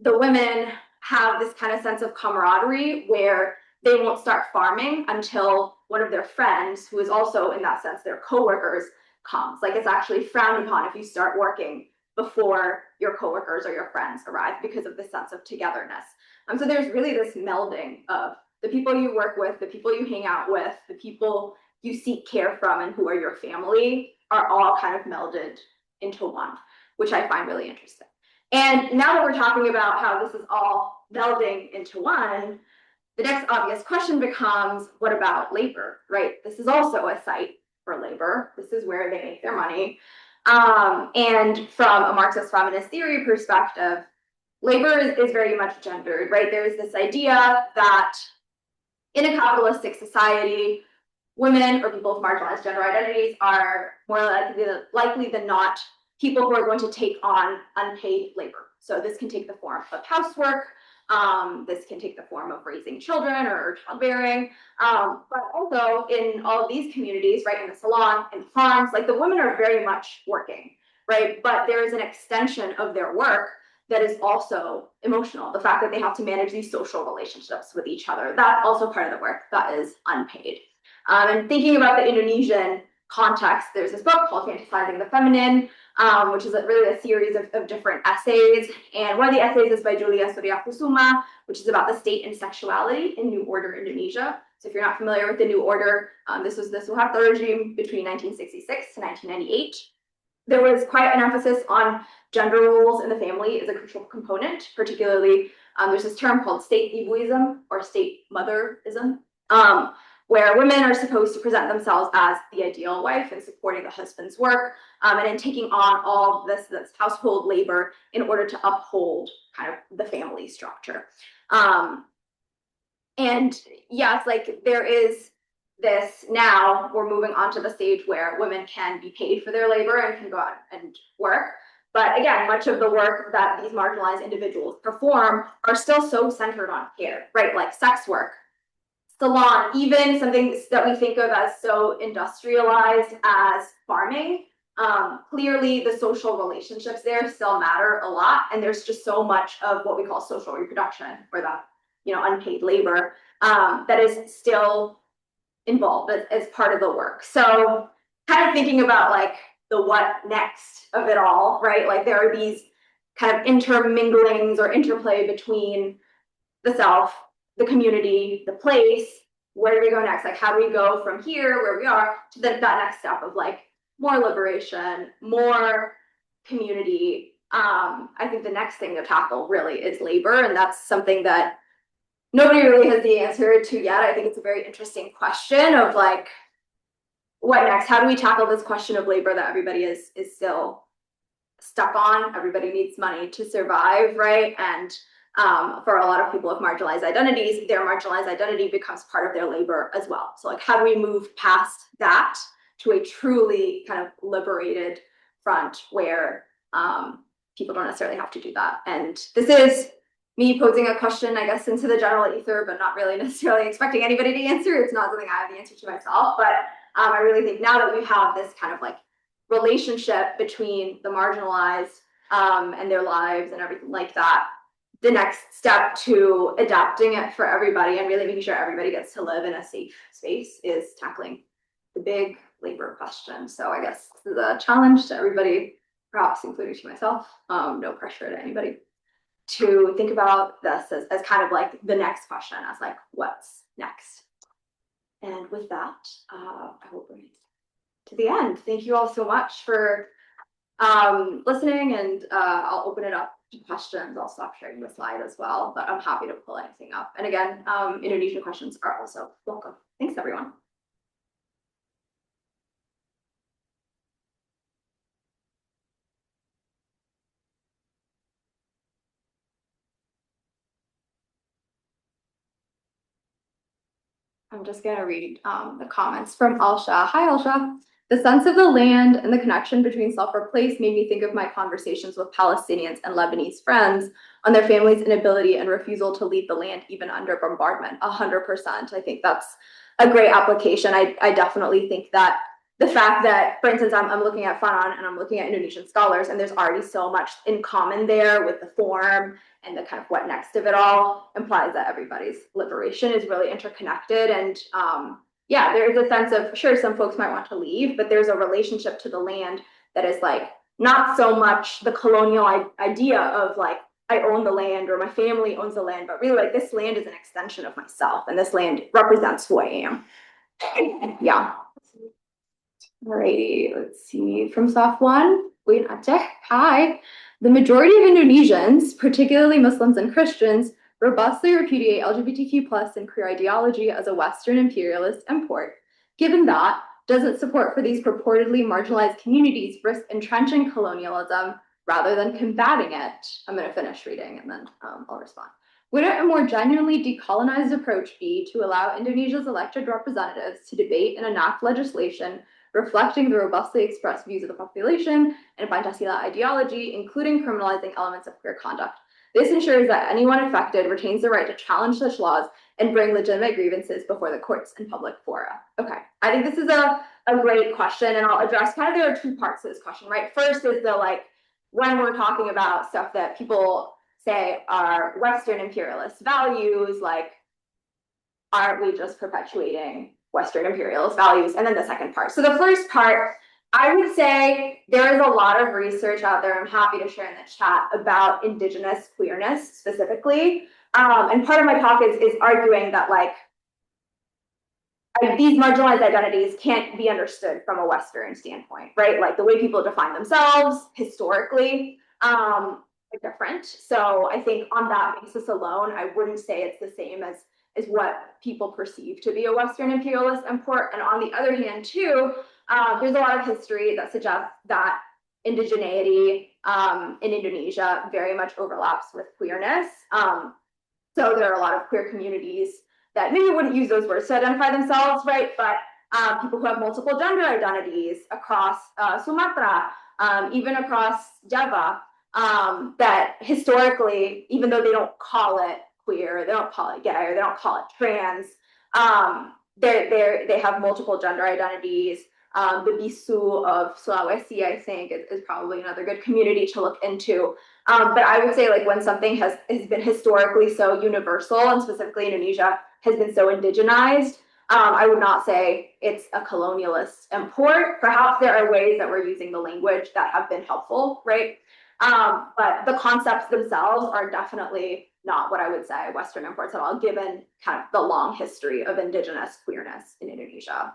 the women have this kind of sense of camaraderie where they won't start farming until one of their friends, who is also in that sense their coworkers, comes. Like it's actually frowned upon if you start working before your coworkers or your friends arrive because of the sense of togetherness. So there's really this melding of the people you work with, the people you hang out with, the people you seek care from and who are your family are all kind of melded into one, which I find really interesting. And now that we're talking about how this is all melding into one, the next obvious question becomes, what about labor, right? This is also a site for labor. This is where they make their money. And from a Marxist feminist theory perspective, labor is very much gendered, right? There's this idea that in a capitalistic society, women or people with marginalized gender identities are more likely than not people who are going to take on unpaid labor. So this can take the form of housework, this can take the form of raising children or childbearing, but also in all of these communities, right, in the salon, in the farms, like the women are very much working, right? But there is an extension of their work that is also emotional. The fact that they have to manage these social relationships with each other, that's also part of the work that is unpaid. And thinking about the Indonesian context, there's this book called Fantasizing the Feminine, which is really a series of different essays. And one of the essays is by Julia Suryakusuma, which is about the state and sexuality in New Order Indonesia. So if you're not familiar with the New Order, this was the Suharto regime between 1966 to 1998. There was quite an emphasis on gender roles in the family as a crucial component, particularly there's this term called state ibuism or state motherism, where women are supposed to present themselves as the ideal wife and supporting the husband's work, and in taking on all this household labor in order to uphold kind of the family structure. And yes, like there is this, now we're moving on to the stage where women can be paid for their labor and can go out and work. But again, much of the work that these marginalized individuals perform are still so centered on care, right? Like sex work, salon, even something that we think of as so industrialized as farming. Clearly the social relationships there still matter a lot. And there's just so much of what we call social reproduction, or that, unpaid labor, that is still involved as part of the work. So kind of thinking about like the what next of it all, right? Like there are these kind of interminglings or interplay between the self, the community, the place. Where do we go next? Like how do we go from here where we are to that next step of like more liberation, more community? I think the next thing to tackle really is labor, and that's something that nobody really has the answer to yet. I think it's a very interesting question of like, what next? How do we tackle this question of labor that everybody is still stuck on? Everybody needs money to survive, right? And for a lot of people with marginalized identities, their marginalized identity becomes part of their labor as well. So like, how do we move past that to a truly kind of liberated front where people don't necessarily have to do that? And this is me posing a question, I guess, into the general ether, but not really necessarily expecting anybody to answer. It's not something I have the answer to myself, but I really think now that we have this kind of like relationship between the marginalized and their lives and everything like that, the next step to adapting it for everybody and really making sure everybody gets to live in a safe space is tackling the big labor question. So I guess this is a challenge to everybody, perhaps including to myself. No pressure to anybody, to think about this as kind of like the next question, as like, what's next? And with that, I will bring it to the end. Thank you all so much for listening, and I'll open it up to questions. I'll stop sharing the slide as well, but I'm happy to pull anything up. And again, Indonesian questions are also welcome. Thanks, everyone. I'm just gonna read the comments from Alsha. Hi, Alsha. The sense of the land and the connection between self or place made me think of my conversations with Palestinians and Lebanese friends on their families' inability and refusal to leave the land even under bombardment. 100%. I think that's a great application. I definitely think that the fact that, for instance, I'm looking at Fanon and I'm looking at Indonesian scholars, and there's already so much in common there with the form and the kind of what next of it all implies that everybody's liberation is really interconnected. And yeah, there's a sense of, sure, some folks might want to leave, but there's a relationship to the land that is like not so much the colonial idea of like, I own the land or my family owns the land, but really like this land is an extension of myself and this land represents who I am. Yeah. Alrighty, let's see. From Soft One, wait, Aceh. Hi. The majority of Indonesians, particularly Muslims and Christians, robustly repudiate LGBTQ plus and queer ideology as a Western imperialist import. Given that, doesn't support for these purportedly marginalized communities risk entrenching colonialism rather than combating it? I'm going to finish reading and then I'll respond. Wouldn't a more genuinely decolonized approach be to allow Indonesia's elected representatives to debate and enact legislation reflecting the robustly expressed views of the population and Pancasila ideology, including criminalizing elements of queer conduct? This ensures that anyone affected retains the right to challenge such laws and bring legitimate grievances before the courts and public fora. Okay, I think this is a great question, and I'll address kind of, there are two parts to this question, right? First is the like, when we're talking about stuff that people say are Western imperialist values, like, aren't we just perpetuating Western imperialist values? And then the second part. So the first part, I would say there is a lot of research out there, I'm happy to share in the chat, about Indigenous queerness specifically. And part of my talk is arguing that like, these marginalized identities can't be understood from a Western standpoint, right? Like the way people define themselves historically are different. So I think on that basis alone, I wouldn't say it's the same as what people perceive to be a Western imperialist import. And on the other hand, too, there's a lot of history that suggests that indigeneity in Indonesia very much overlaps with queerness. So there are a lot of queer communities that maybe wouldn't use those words to identify themselves, right? But people who have multiple gender identities across Sumatra, even across Java, that historically, even though they don't call it queer, they don't call it gay, or they don't call it trans, they have multiple gender identities. The Bisu of Sulawesi, I think, is probably another good community to look into. But I would say like when something has been historically so universal, and specifically Indonesia has been so indigenized, I would not say it's a colonialist import. Perhaps there are ways that we're using the language that have been helpful, right? But the concepts themselves are definitely not what I would say Western imports at all, given kind of the long history of indigenous queerness in Indonesia.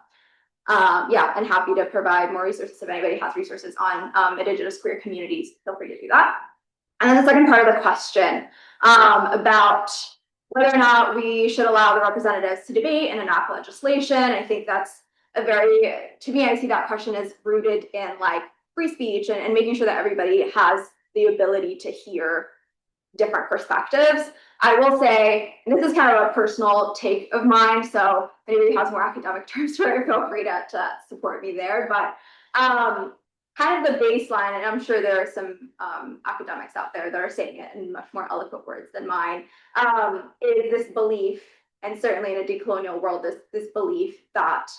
Yeah, and happy to provide more resources if anybody has resources on indigenous queer communities, feel free to do that. And then the second part of the question about whether or not we should allow the representatives to debate and enact legislation. I think that's a very, to me, I see that question as rooted in like free speech and making sure that everybody has the ability to hear different perspectives. I will say, and this is kind of a personal take of mine, so if anybody has more academic terms for it, feel free to support me there. But kind of the baseline, and I'm sure there are some academics out there that are saying it in much more eloquent words than mine, is this belief, and certainly in a decolonial world, this belief that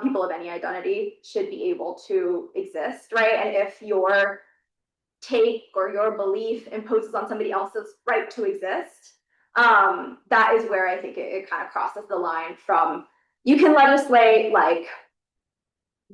people of any identity should be able to exist, right? And if your take or your belief imposes on somebody else's right to exist, that is where I think it kind of crosses the line from, you can legislate like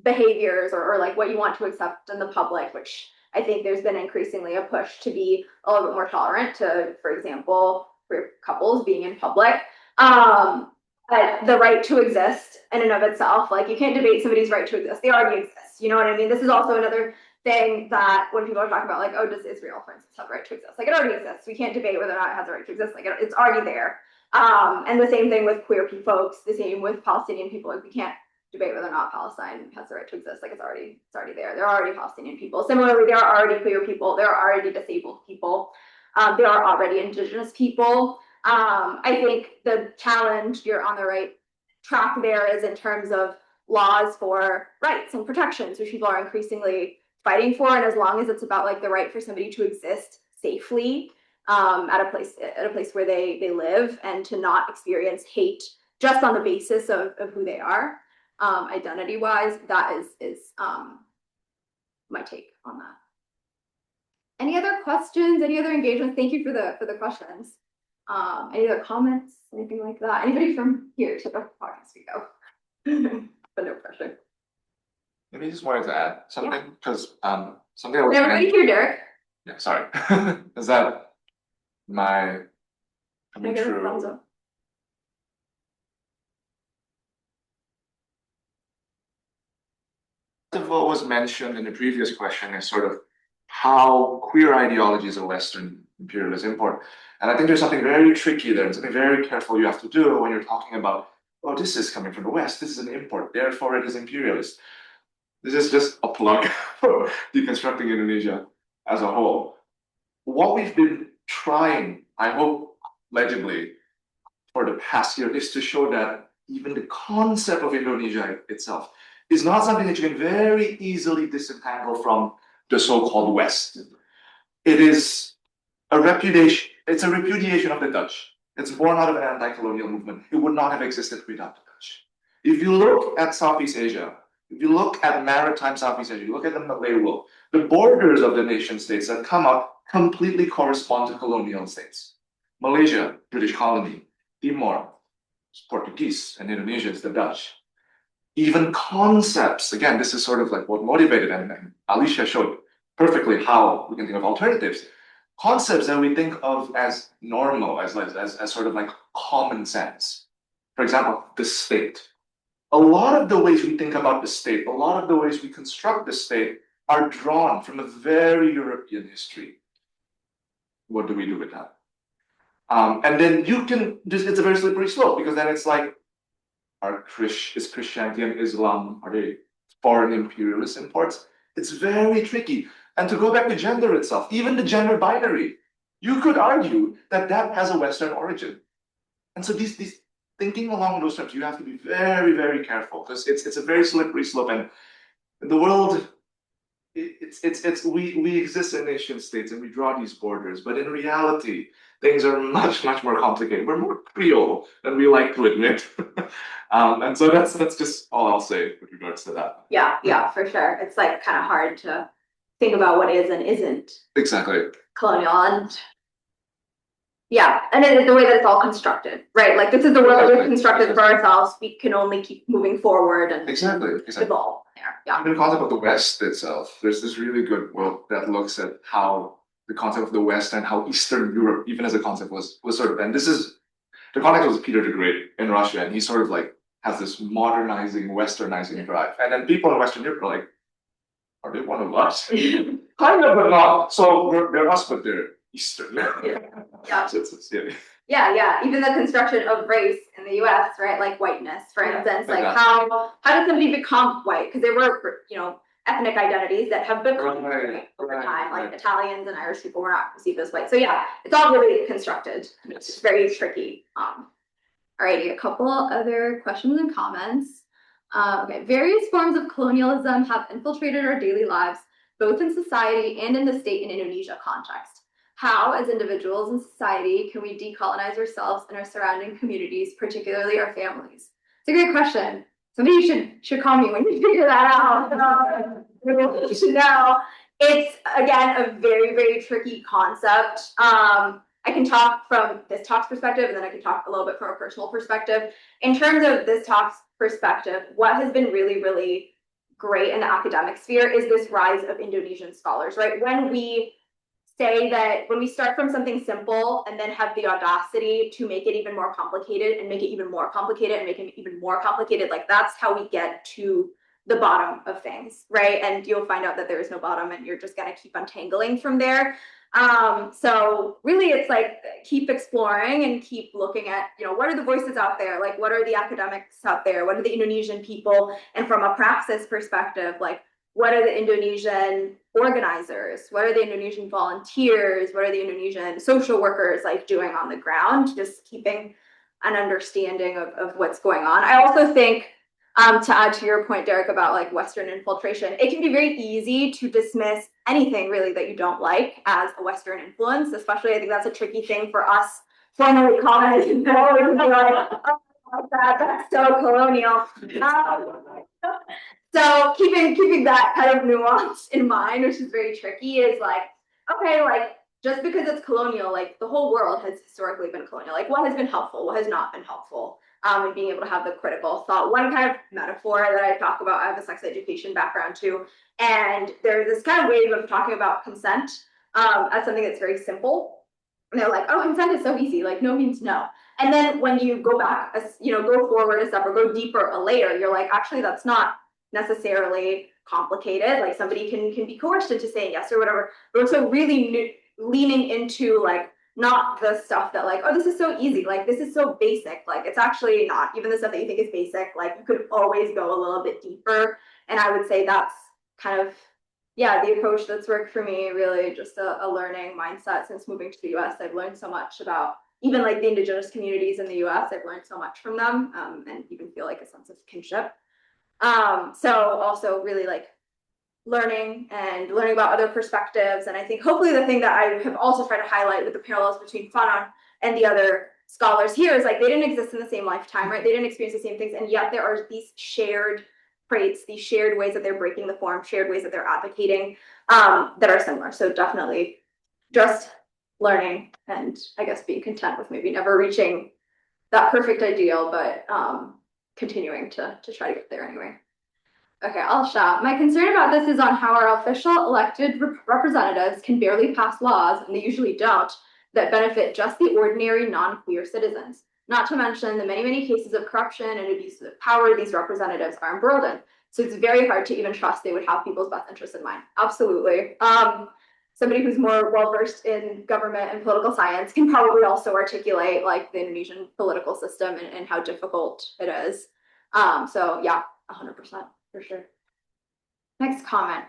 behaviors or like what you want to accept in the public, which I think there's been increasingly a push to be a little bit more tolerant to, for example, queer couples being in public. But the right to exist in and of itself, like you can't debate somebody's right to exist. They already exist. You know what I mean? This is also another thing that when people are talking about like, oh, does Israel, for instance, have the right to exist? Like it already exists. We can't debate whether or not it has the right to exist. Like it's already there. And the same thing with queer folks, the same with Palestinian people. Like we can't debate whether or not Palestine has the right to exist. Like it's already there. There are already Palestinian people. Similarly, there are already queer people. There are already disabled people. There are already indigenous people. I think the challenge, you're on the right track there is in terms of laws for rights and protections, which people are increasingly fighting for. And as long as it's about like the right for somebody to exist safely at a place where they live, and to not experience hate just on the basis of who they are, identity wise, that is my take on that. Any other questions? Any other engagements? Thank you for the questions. Any other comments? Anything like that? Anybody from here to the podcast we go? But no pressure. Maybe I just wanted to add something, because something I was Everybody here, Derek. yeah, sorry. Is that my coming Can I get a thumbs true? up? Of what was mentioned in the previous question is sort of how queer ideology is a Western imperialist import. And I think there's something very tricky there and something very careful you have to do when you're talking about, oh, this is coming from the West, this is an import, therefore it is imperialist. This is just a plug for deconstructing Indonesia as a whole. What we've been trying, I hope legibly, for the past year is to show that even the concept of Indonesia itself is not something that you can very easily disentangle from the so-called West. It is a repudiation, it's a repudiation of the Dutch. It's born out of an anti-colonial movement. It would not have existed without the Dutch. If you look at Southeast Asia, if you look at maritime Southeast Asia, you look at the Malay world, the borders of the nation states that come up completely correspond to colonial states. Malaysia, British colony. Timor, Portuguese, and Indonesia is the Dutch. Even concepts, again, this is sort of like what motivated, and Alisya showed perfectly how we can think of alternatives. Concepts that we think of as normal, as sort of like common sense. For example, the state. A lot of the ways we think about the state, a lot of the ways we construct the state are drawn from a very European history. What do we do with that? And then you can just, it's a very slippery slope, because then it's like, is Christianity and Islam, are they foreign imperialist imports? It's very tricky. And to go back to gender itself, even the gender binary, you could argue that that has a Western origin. And so these thinking along those terms, you have to be very, very careful, because it's a very slippery slope. And the world, we exist in nation states and we draw these borders, but in reality, things are much, much more complicated. We're more Creole than we like to admit. And so that's just all I'll say with regards to that. Yeah, for sure. It's like kind of hard to think about what is and isn't Exactly. colonial, and yeah, and then the way that it's all constructed, right? Like this is the world we've constructed for ourselves. We can only keep moving forward and Exactly. evolve there. Yeah. The concept of the West itself, there's this really good book that looks at how the concept of the West and how Eastern Europe, even as a concept, was sort of, and this is, the context was Peter the Great in Russia, and he sort of like has this modernizing, westernizing drive. And then people in Western Europe are like, are they one of us? Kind of, but not. So they're us, but they're Eastern. Yeah. So it's Yeah. Even the construction of race in the US, right? Like whiteness, for instance, like how did somebody become white? Because there were, ethnic identities that have become white over time, like Italians and Irish people were not perceived as white. So yeah, it's all really constructed. Yes. It's very tricky. Alrighty, a couple other questions and comments. Okay, various forms of colonialism have infiltrated our daily lives, both in society and in the state and Indonesia context. How, as individuals in society, can we decolonize ourselves and our surrounding communities, particularly our families? It's a great question. Somebody should call me when you figure that out. You should know. It's, again, a very, very tricky concept. I can talk from this talk's perspective, and then I can talk a little bit from a personal perspective. In terms of this talk's perspective, what has been really, really great in the academic sphere is this rise of Indonesian scholars, right? When we say that, when we start from something simple and then have the audacity to make it even more complicated and make it even more complicated and make it even more complicated, like that's how we get to the bottom of things, right? And you'll find out that there is no bottom and you're just gonna keep untangling from there. So really it's like keep exploring and keep looking at, what are the voices out there? Like what are the academics out there? What are the Indonesian people? And from a praxis perspective, like what are the Indonesian organizers? What are the Indonesian volunteers? What are the Indonesian social workers like doing on the ground? Just keeping an understanding of what's going on. I also think, to add to your point, Derek, about like Western infiltration, it can be very easy to dismiss anything really that you don't like as a Western influence. Especially, I think that's a tricky thing for us formerly colonized people. Like, oh, that's so colonial. So keeping that kind of nuance in mind, which is very tricky, is like, okay, like just because it's colonial, like the whole world has historically been colonial. Like what has been helpful, what has not been helpful, and being able to have the critical thought. One kind of metaphor that I talk about, I have a sex education background too, and there's this kind of wave of talking about consent as something that's very simple. And they're like, oh, consent is so easy, like no means no. And then when you go back, go forward a step or go deeper a layer, you're like, actually, that's not necessarily complicated. Like somebody can be coerced into saying yes or whatever. But so really leaning into like not the stuff that like, oh, this is so easy, like this is so basic, like it's actually not. Even the stuff that you think is basic, like you could always go a little bit deeper. And I would say that's kind of the approach that's worked for me. Really just a learning mindset. Since moving to the US, I've learned so much about even like the indigenous communities in the US. I've learned so much from them, and even feel like a sense of kinship. So also really like learning about other perspectives. And I think hopefully the thing that I have also tried to highlight with the parallels between Fanon and the other scholars here is like they didn't exist in the same lifetime, right? They didn't experience the same things, and yet there are these shared traits, these shared ways that they're breaking the form, shared ways that they're advocating, that are similar. So definitely just learning, and I guess being content with maybe never reaching that perfect ideal, but continuing to try to get there anyway. Okay, I'll stop. My concern about this is on how our official elected representatives can barely pass laws, and they usually don't, that benefit just the ordinary non-queer citizens. Not to mention the many, many cases of corruption and abuse of power these representatives are embroiled in. So it's very hard to even trust they would have people's best interests in mind. Absolutely. Somebody who's more well-versed in government and political science can probably also articulate like the Indonesian political system and how difficult it is. So yeah, 100%. For sure. Next comment.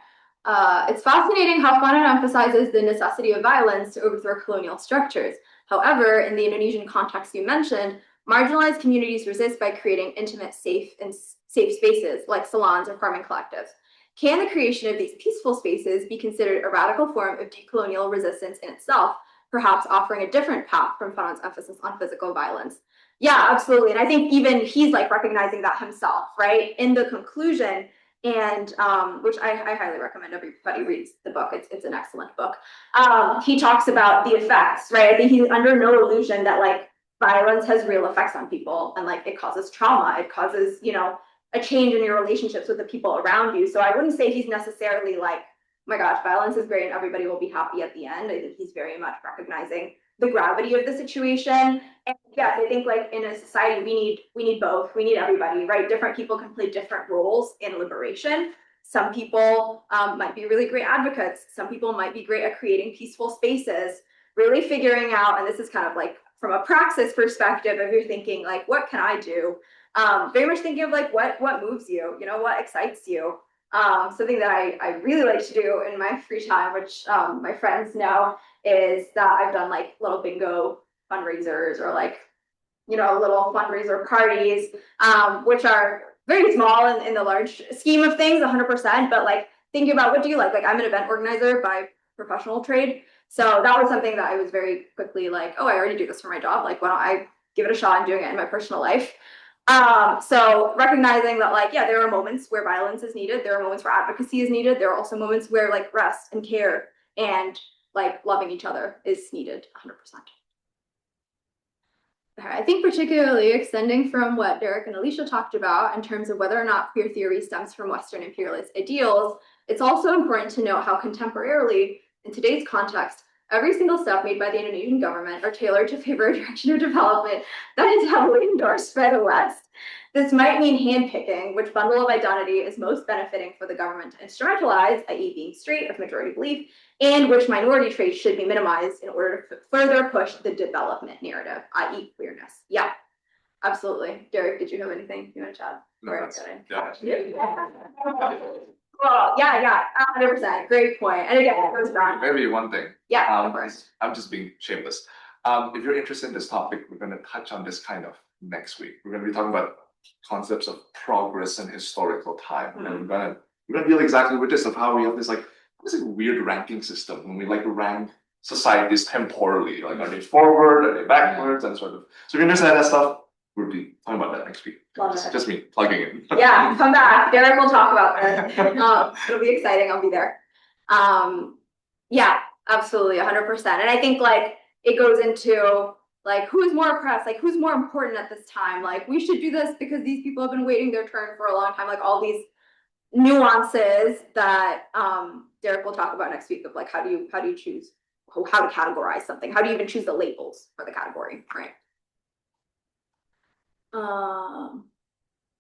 It's fascinating how Fanon emphasizes the necessity of violence to overthrow colonial structures. However, in the Indonesian context you mentioned, marginalized communities resist by creating intimate, safe spaces like salons or farming collectives. Can the creation of these peaceful spaces be considered a radical form of decolonial resistance in itself, perhaps offering a different path from Fanon's emphasis on physical violence? Yeah, absolutely. And I think even he's like recognizing that himself, right? In the conclusion, and which I highly recommend everybody reads the book. It's an excellent book. He talks about the effects, right? I think he's under no illusion that like violence has real effects on people, and like it causes trauma. It causes, a change in your relationships with the people around you. So I wouldn't say he's necessarily like, oh my gosh, violence is great and everybody will be happy at the end. I think he's very much recognizing the gravity of the situation. And yes, I think like in a society, we need both. We need everybody, right? Different people can play different roles in liberation. Some people might be really great advocates. Some people might be great at creating peaceful spaces, really figuring out, and this is kind of like from a praxis perspective, if you're thinking like, what can I do? Very much thinking of like, what moves you, what excites you? Something that I really like to do in my free time, which my friends know, is that I've done like little bingo fundraisers or like, little fundraiser parties, which are very small in the large scheme of things, 100%. But like thinking about what do you like? Like I'm an event organizer by professional trade. So that was something that I was very quickly like, oh, I already do this for my job. Like, why don't I give it a shot and doing it in my personal life? So recognizing that like, yeah, there are moments where violence is needed. There are moments where advocacy is needed. There are also moments where like rest and care and like loving each other is needed 100%. I think particularly extending from what Derek and Alisya talked about in terms of whether or not queer theory stems from Western imperialist ideals, it's also important to note how contemporarily, in today's context, every single step made by the Indonesian government are tailored to favor a direction of development that is heavily endorsed by the West. This might mean handpicking which bundle of identity is most benefiting for the government to instrumentalize, i.e. being straight of majority belief, and which minority traits should be minimized in order to further push the development narrative, i.e. queerness. Yeah, absolutely. Derek, did you have anything you want to chat? No, Well, yeah, 100%. Great point. And again, it goes back. Maybe one thing. Yeah, of course. I'm just being shameless. If you're interested in this topic, we're going to touch on this kind of next week. We're going to be talking about concepts of progress and historical time, and we're gonna deal exactly with this of how we have this like what is a weird ranking system when we like rank societies temporally, like are they forward, are they backwards, and sort of. So if you understand that stuff, we'll be talking about that next week. Love It's it. just me plugging in. Yeah, come back. Derek will talk about this. It'll be exciting. I'll be there. Yeah, absolutely, 100%. And I think like it goes into like who's more oppressed, like who's more important at this time. Like we should do this because these people have been waiting their turn for a long time. Like all these nuances that Derek will talk about next week of like how do you choose how to categorize something? How do you even choose the labels for the category, right?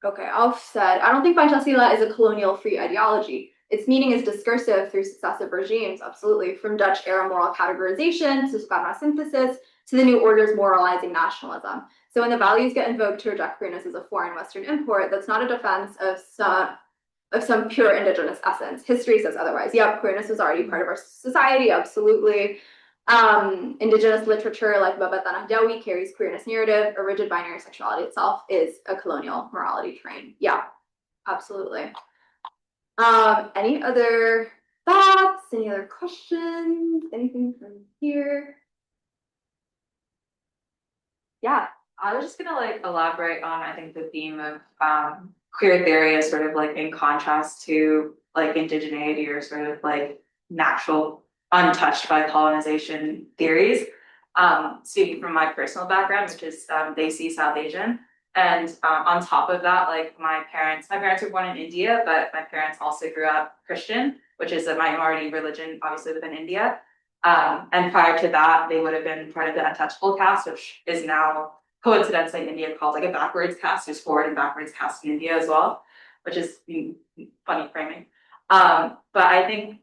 Okay, offset. I don't think Pancasila is a colonial free ideology. Its meaning is discursive through successive regimes, absolutely, from Dutch era moral categorization to Spanish synthesis to the new order's moralizing nationalism. So when the values get invoked to reject queerness as a foreign Western import, that's not a defense of some pure indigenous essence. History says otherwise. Yep, queerness was already part of our society, absolutely. Indigenous literature like Baba Tanah Jawi carries queerness narrative. A rigid binary sexuality itself is a colonial morality train. Yeah, absolutely. Any other thoughts? Any other questions? Anything from here? Yeah. I was just gonna like elaborate on I think the theme of queer theory is sort of like in contrast to like indigeneity or sort of like natural untouched by colonization theories. Speaking from my personal background, which is they see South Asian. And on top of that, like my parents were born in India, but my parents also grew up Christian, which is a minority religion, obviously within India. And prior to that, they would have been part of the untouchable caste, which is now coincidentally in India called like a backwards caste. There's forward and backwards caste in India as well, which is funny framing. But I think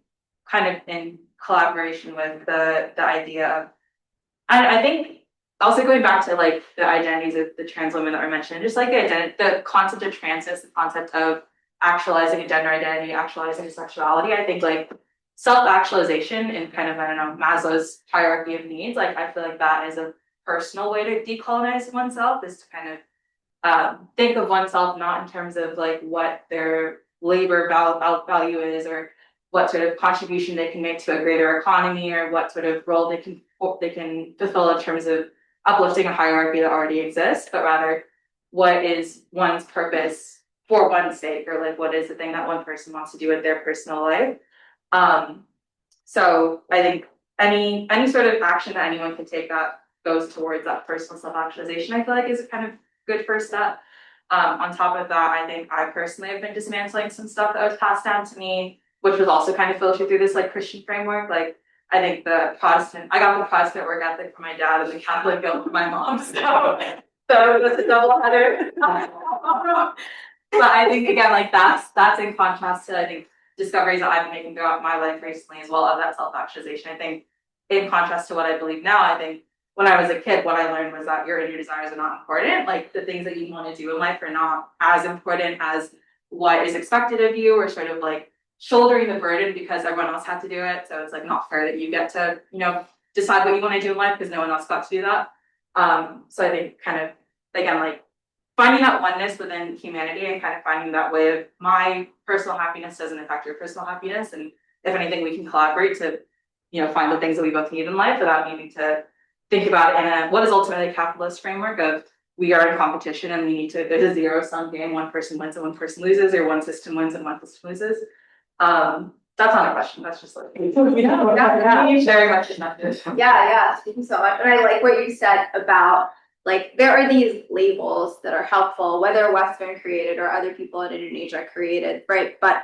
kind of in collaboration with the idea of, I think also going back to like the identities of the trans women that were mentioned, just like the concept of transness, the concept of actualizing a gender identity, actualizing a sexuality. I think like self-actualization in kind of, I don't know, Maslow's hierarchy of needs, like I feel like that is a personal way to decolonize oneself, is to kind of think of oneself not in terms of like what their labor value is or what sort of contribution they can make to a greater economy or what sort of role they can fulfill in terms of uplifting a hierarchy that already exists, but rather what is one's purpose for one's sake, or like what is the thing that one person wants to do with their personal life. So I think any sort of action that anyone can take that goes towards that personal self-actualization, I feel like is a kind of good first step. On top of that, I think I personally have been dismantling some stuff that was passed down to me, which was also kind of filtered through this like Christian framework. Like I think I got the Protestant work ethic from my dad and the Catholic guilt from my mom. So that's a double header. But I think again, like that's in contrast to I think discoveries that I've been making throughout my life recently as well of that self-actualization. I think in contrast to what I believe now, I think when I was a kid, what I learned was that your inner desires are not important. Like the things that you want to do in life are not as important as what is expected of you, or sort of like shouldering the burden because everyone else had to do it. So it's like not fair that you get to, decide what you want to do in life because no one else got to do that. So I think kind of, again, like finding that oneness within humanity and kind of finding that way of my personal happiness doesn't affect your personal happiness. And if anything, we can collaborate to, find the things that we both need in life without needing to think about it in what is ultimately a capitalist framework of we are in competition and we need to, there's a zero-sum game, one person wins and one person loses, or one system wins and one system loses. That's not a question, that's just like very much connected. Yeah, thank you so much. And I like what you said about like there are these labels that are helpful, whether Western created or other people in Indonesia created, right? But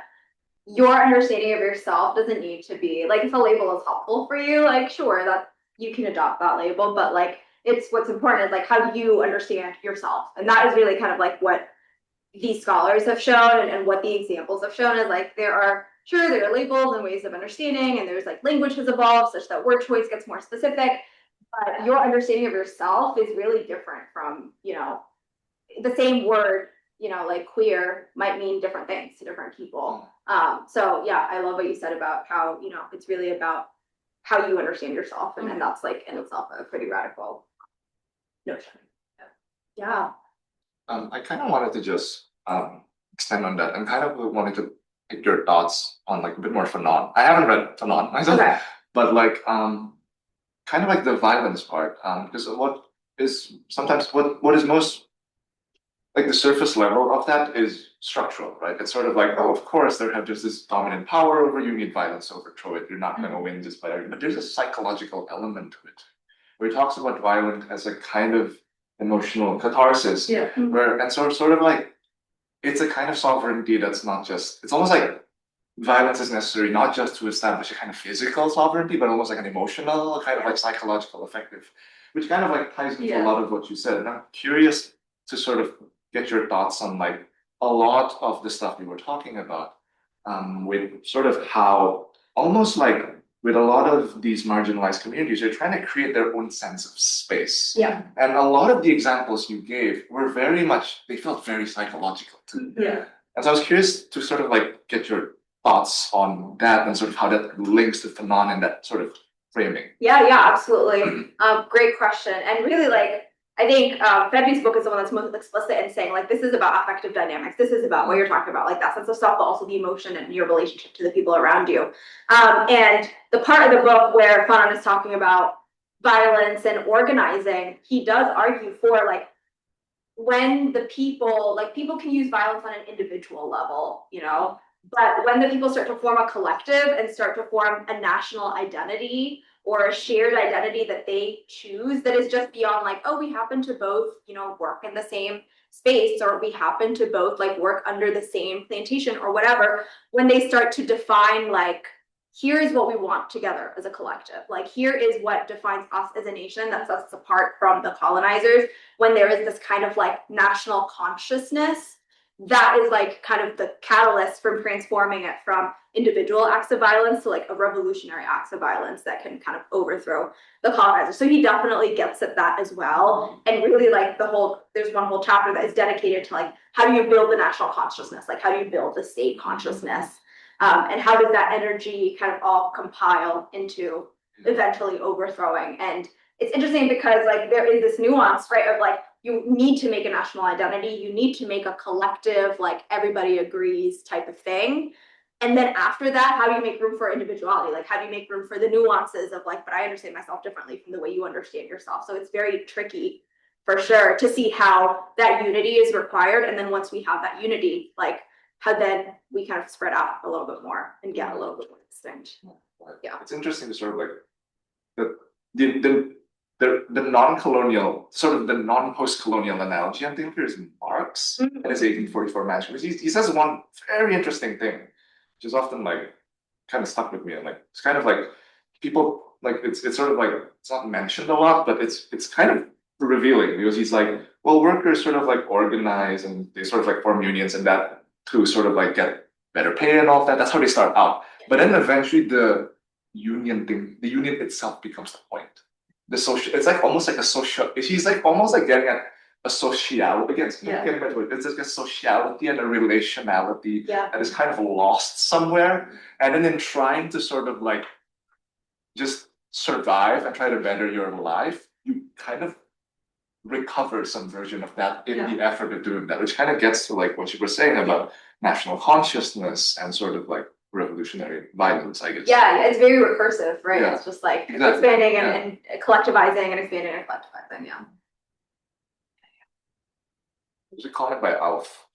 your understanding of yourself doesn't need to be like if a label is helpful for you, like sure that you can adopt that label, but like it's what's important is like how do you understand yourself? And that is really kind of like what these scholars have shown and what the examples have shown is like there are labels and ways of understanding, and there's like language has evolved such that word choice gets more specific, but your understanding of yourself is really different from, the same word, like queer might mean different things to different people. So yeah, I love what you said about how, it's really about how you understand yourself, and then that's like in itself a pretty radical notion. Yeah. I kind of wanted to just extend on that and kind of wanted to get your thoughts on like a bit more Fanon. I haven't read Fanon myself, Okay. but like kind of like the violence part. Because what is sometimes what is most like the surface level of that is structural, right? It's sort of like, oh, of course, there have just this dominant power over you, need violence to overthrow it. You're not going to win just by argument. But there's a psychological element to it, where he talks about violence as a kind of emotional catharsis, Yeah. where and sort of like it's a kind of sovereignty that's not just. It's almost like violence is necessary not just to establish a kind of physical sovereignty, but almost like an emotional, kind of like psychological effective, which kind of like ties into a lot of what you said. And I'm curious to sort of get your thoughts on like a lot of the stuff we were talking about, with sort of how almost like with a lot of these marginalized communities, they're trying to create their own sense of space. Yeah. And a lot of the examples you gave were very much, they felt very psychological too. Yeah. And so I was curious to sort of like get your thoughts on that and sort of how that links to Fanon and that sort of framing. Yeah, absolutely. Great question. And really, like, I think Febby's book is the one that's most explicit in saying, like, this is about affective dynamics. This is about what you're talking about, like that sense of self, but also the emotion and your relationship to the people around you. And the part of the book where Fanon is talking about violence and organizing, he does argue for, like, when the people, like, people can use violence on an individual level, you know, but when the people start to form a collective and start to form a national identity or a shared identity that they choose that is just beyond like, oh, we happen to both, you know, work in the same space, or we happen to both like work under the same plantation or whatever, when they start to define like, here is what we want together as a collective. Like, here is what defines us as a nation that sets us apart from the colonizers. When there is this kind of like national consciousness, that is like kind of the catalyst from transforming it from individual acts of violence to like a revolutionary acts of violence that can kind of overthrow the colonizer. So he definitely gets at that as well. And really like there's one whole chapter that is dedicated to like, how do you build the national consciousness? Like, how do you build the state consciousness? And how does that energy kind of all compile into eventually overthrowing? And it's interesting because like there is this nuance, right, of like, you need to make a national identity, you need to make a collective, like everybody agrees type of thing. And then after that, how do you make room for individuality? Like, how do you make room for the nuances of like, but I understand myself differently from the way you understand yourself. So it's very tricky for sure to see how that unity is required. And then once we have that unity, like how then we kind of spread out a little bit more and get a little bit more distinct. Yeah. It's interesting to sort of like the non-colonial, sort of the non-post-colonial analogy I'm thinking here is Marx and his 1844 manuscript. He says one very interesting thing, which is often like kind of stuck with me. And like it's kind of like people like it's sort of like it's not mentioned a lot, but it's kind of revealing because he's like, well, workers sort of like organize and they sort of like form unions and that to sort of like get better pay and all of that. That's how they start out. But then eventually the union itself becomes the point. The social, it's like almost like a social, he's like almost like getting at a social, again, it's like a sociality and a relationality that is kind of lost somewhere. And then in trying to sort of like just survive and try to better your life, you kind of recover some version of that in the effort of doing that, which kind of gets to like what you were saying about national consciousness and sort of like revolutionary violence, I guess. Yeah, it's very recursive, right? Yeah. It's just like Exactly. expanding and collectivizing and expanding and collectivizing, yeah. There's a comment by Alf.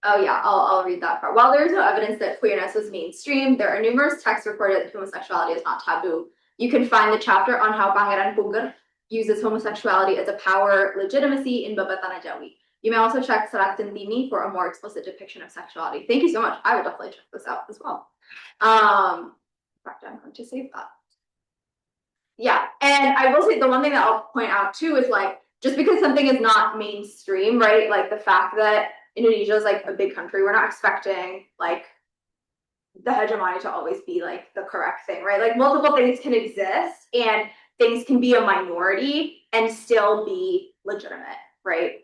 Oh yeah, I'll read that part. While there is no evidence that queerness was mainstream, there are numerous texts recorded that homosexuality is not taboo. You can find the chapter on how Pangeran Puger uses homosexuality as a power legitimacy in Baba Tanah Jawi. You may also check Sarat Tintini for a more explicit depiction of sexuality. Thank you so much. I will definitely check this out as well. In fact, I'm going to save that. Yeah, and I will say the one thing that I'll point out too is like, just because something is not mainstream, right? Like the fact that Indonesia is like a big country, we're not expecting like the hegemony to always be like the correct thing, right? Like multiple things can exist and things can be a minority and still be legitimate, right?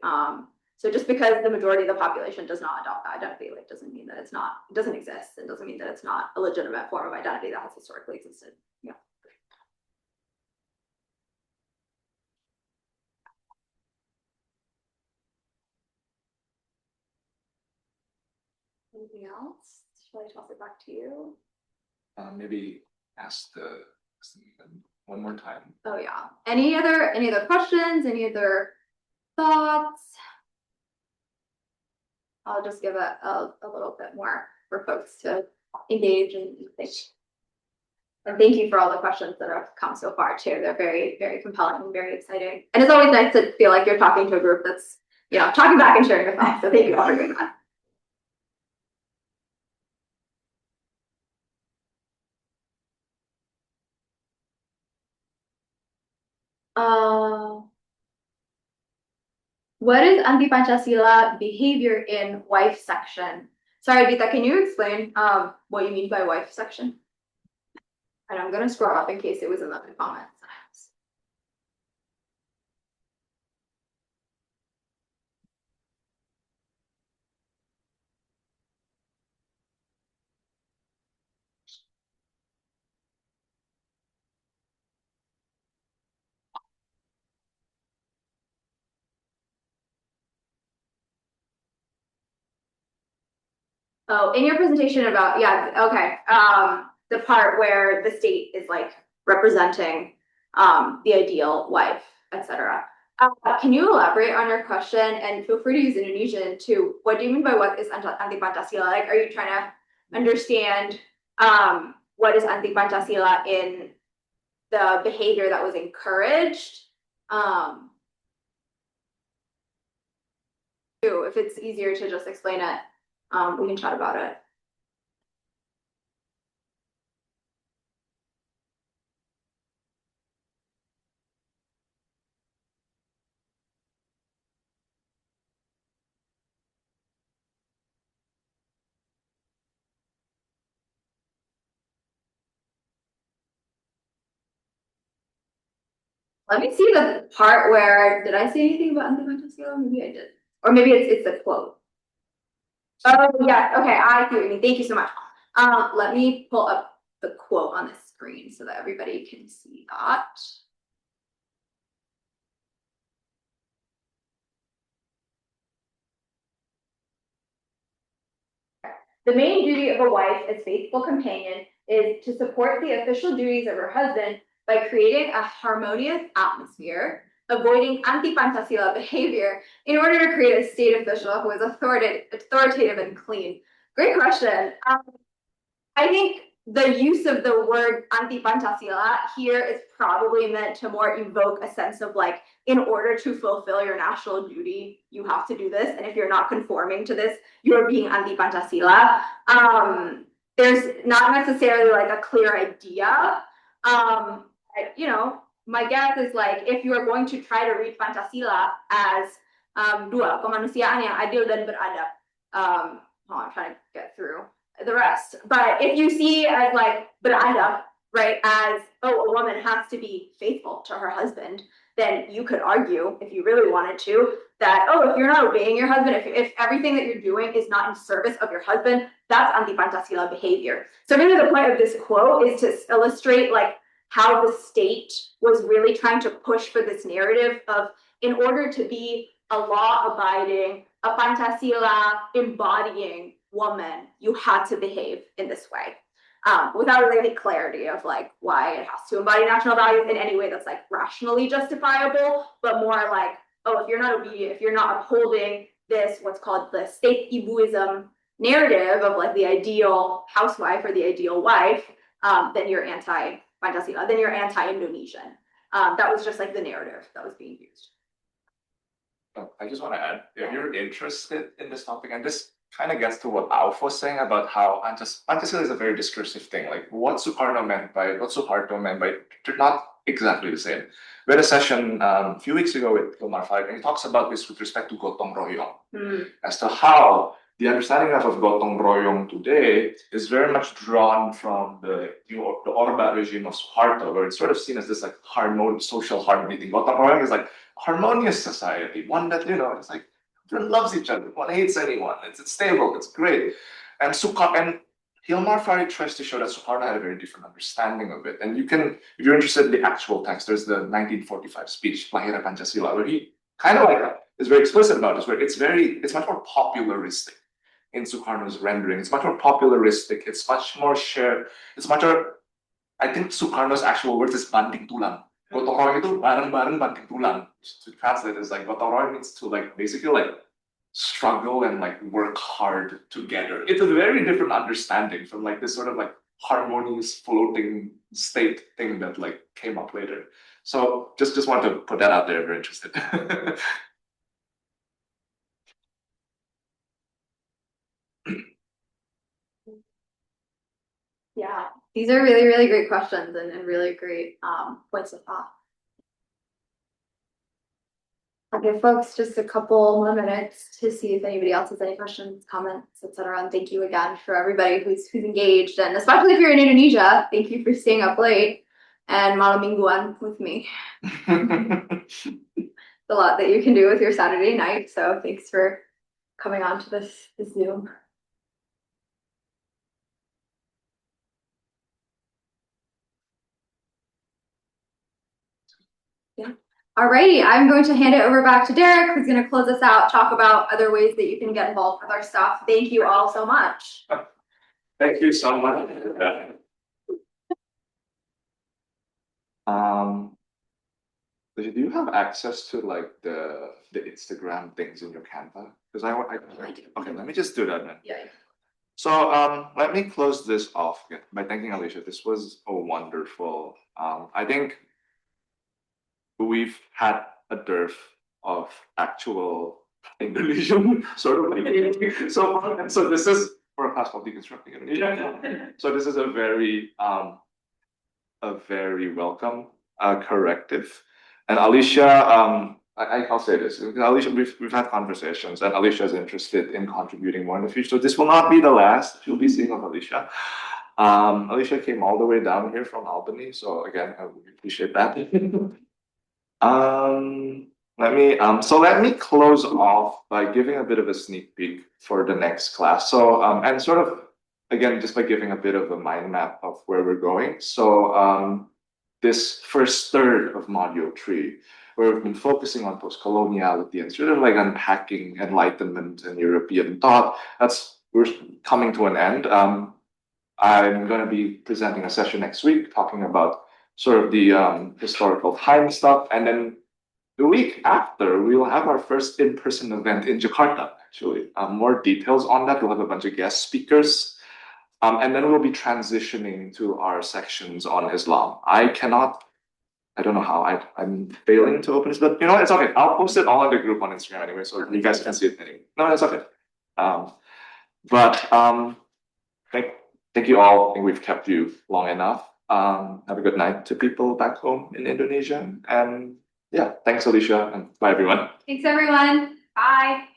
So just because the majority of the population does not adopt that identity, like doesn't mean that it doesn't exist, and doesn't mean that it's not a legitimate form of identity that has historically existed. Yeah. Anything else? Shall I toss it back to you? Maybe ask one more time. Oh yeah. Any other questions? Any other thoughts? I'll just give it a little bit more for folks to engage and think. And thank you for all the questions that have come so far too. They're very, very compelling and very exciting. And it's always nice to feel like you're talking to a group that's, you know, talking back and sharing your thoughts. So thank you all for doing that. What is anti-Pancasila behavior in wife section? Sorry, Vita, can you explain what you mean by wife section? And I'm gonna scroll up in case it was in the comments. Oh, in your presentation about, yeah, okay. The part where the state is like representing the ideal wife, etc. Can you elaborate on your question, and feel free to use Indonesian too? What do you mean by what is anti-Pancasila? Like, are you trying to understand what is anti-Pancasila in the behavior that was encouraged? If it's easier to just explain it, we can chat about it. Let me see the part where, did I say anything about anti-Pancasila? Maybe I did. Or maybe it's a quote. Oh, yeah, okay, I see what you mean. Thank you so much. Let me pull up the quote on the screen so that everybody can see that. The main duty of a wife as faithful companion is to support the official duties of her husband by creating a harmonious atmosphere, avoiding anti-Pancasila behavior in order to create a state official who is authoritative and clean. Great question. I think the use of the word anti-Pancasila here is probably meant to more evoke a sense of like, in order to fulfill your national duty, you have to do this. And if you're not conforming to this, you're being anti-Pancasila. There's not necessarily like a clear idea. You know, my guess is like, if you are going to try to read Pancasila as dua, kemanusiaan yang adil dan beradab. I'm trying to get through the rest. But if you see as like beradab, right, as, oh, a woman has to be faithful to her husband, then you could argue, if you really wanted to, that, oh, if you're not obeying your husband, if everything that you're doing is not in service of your husband, that's anti-Pancasila behavior. So really the point of this quote is to illustrate like how the state was really trying to push for this narrative of, in order to be a law-abiding, a Pancasila embodying woman, you had to behave in this way. Without really any clarity of like why it has to embody national values in any way that's like rationally justifiable, but more like, oh, if you're not obedient, if you're not upholding this, what's called the state ibuism narrative of like the ideal housewife or the ideal wife, then you're anti-Pancasila, then you're anti-Indonesian. That was just like the narrative that was being used. I just want to add, if you're interested in this topic, and this kind of gets to what Alf was saying about how Pancasila is a very discursive thing. Like what Sukarno meant by it, what Suharto meant by it, they're not exactly the same. We had a session a few weeks ago with Kumar Farid, and he talks about this with respect to Gotong Royong, as to how the understanding of Gotong Royong today is very much drawn from the Orba regime of Suharto, where it's sort of seen as this like social harmony thing. Gotong Royong is like harmonious society, one that, you know, it's like Everyone loves each other. One hates anyone. It's stable. It's great. And Hilmar Farid tries to show that Sukarno had a very different understanding of it. And you can, if you're interested in the actual text, there's the 1945 speech, Lahirnya Pancasila, where he kind of like is very explicit about this, where it's much more popularistic in Sukarno's rendering. It's much more popularistic. It's much more shared. It's much more, I think Sukarno's actual words is banting tulang. Gotong royong itu bareng-bareng banting tulang. To translate is like gotong royong means to like basically like struggle and like work hard together. It's a very different understanding from like this sort of like harmonious floating state thing that like came up later. So just want to put that out there if you're interested. Yeah, these are really, really great questions and really great points of thought. Okay, folks, just a couple more minutes to see if anybody else has any questions, comments, etc. And thank you again for everybody who's engaged, and especially if you're in Indonesia, thank you for staying up late and malam mingguan with me. It's a lot that you can do with your Saturday night, so thanks for coming on to this Zoom. Yeah. Alrighty, I'm going to hand it over back to Derek, who's going to close us out, talk about other ways that you can get involved with our stuff. Thank you all so much. Thank you so much. Do you have access to like the Instagram things in your Canva? Because okay, let me just do that then. Yeah. So let me close this off by thanking Alisya. This was a wonderful. I think we've had a dearth of actual Indonesian sort of like so this is for a class called Deconstructing Indonesia. So this is a very welcome corrective. And Alisya, I'll say this. Alisya, we've had conversations, and Alisya is interested in contributing more in the future. So this will not be the last you'll be seeing of Alisya. Alisya came all the way down here from Albany, so again, I really appreciate that. Let me close off by giving a bit of a sneak peek for the next class. So and sort of again just by giving a bit of a mind map of where we're going. So this first third of module 3, where we've been focusing on post-coloniality and sort of like unpacking Enlightenment and European thought, we're coming to an end. I'm going to be presenting a session next week talking about sort of the historical time stuff. And then the week after, we will have our first in-person event in Jakarta, actually. More details on that. We'll have a bunch of guest speakers. And then we'll be transitioning to our sections on Islam. I don't know how, I'm failing to open this, but you know, it's okay. I'll post it all in the group on Instagram anyway, so you guys can see it anyway. No, it's okay. Thank you all. I think we've kept you long enough. Have a good night to people back home in Indonesia. And yeah, thanks, Alisya, and bye, everyone. Thanks, everyone. Bye.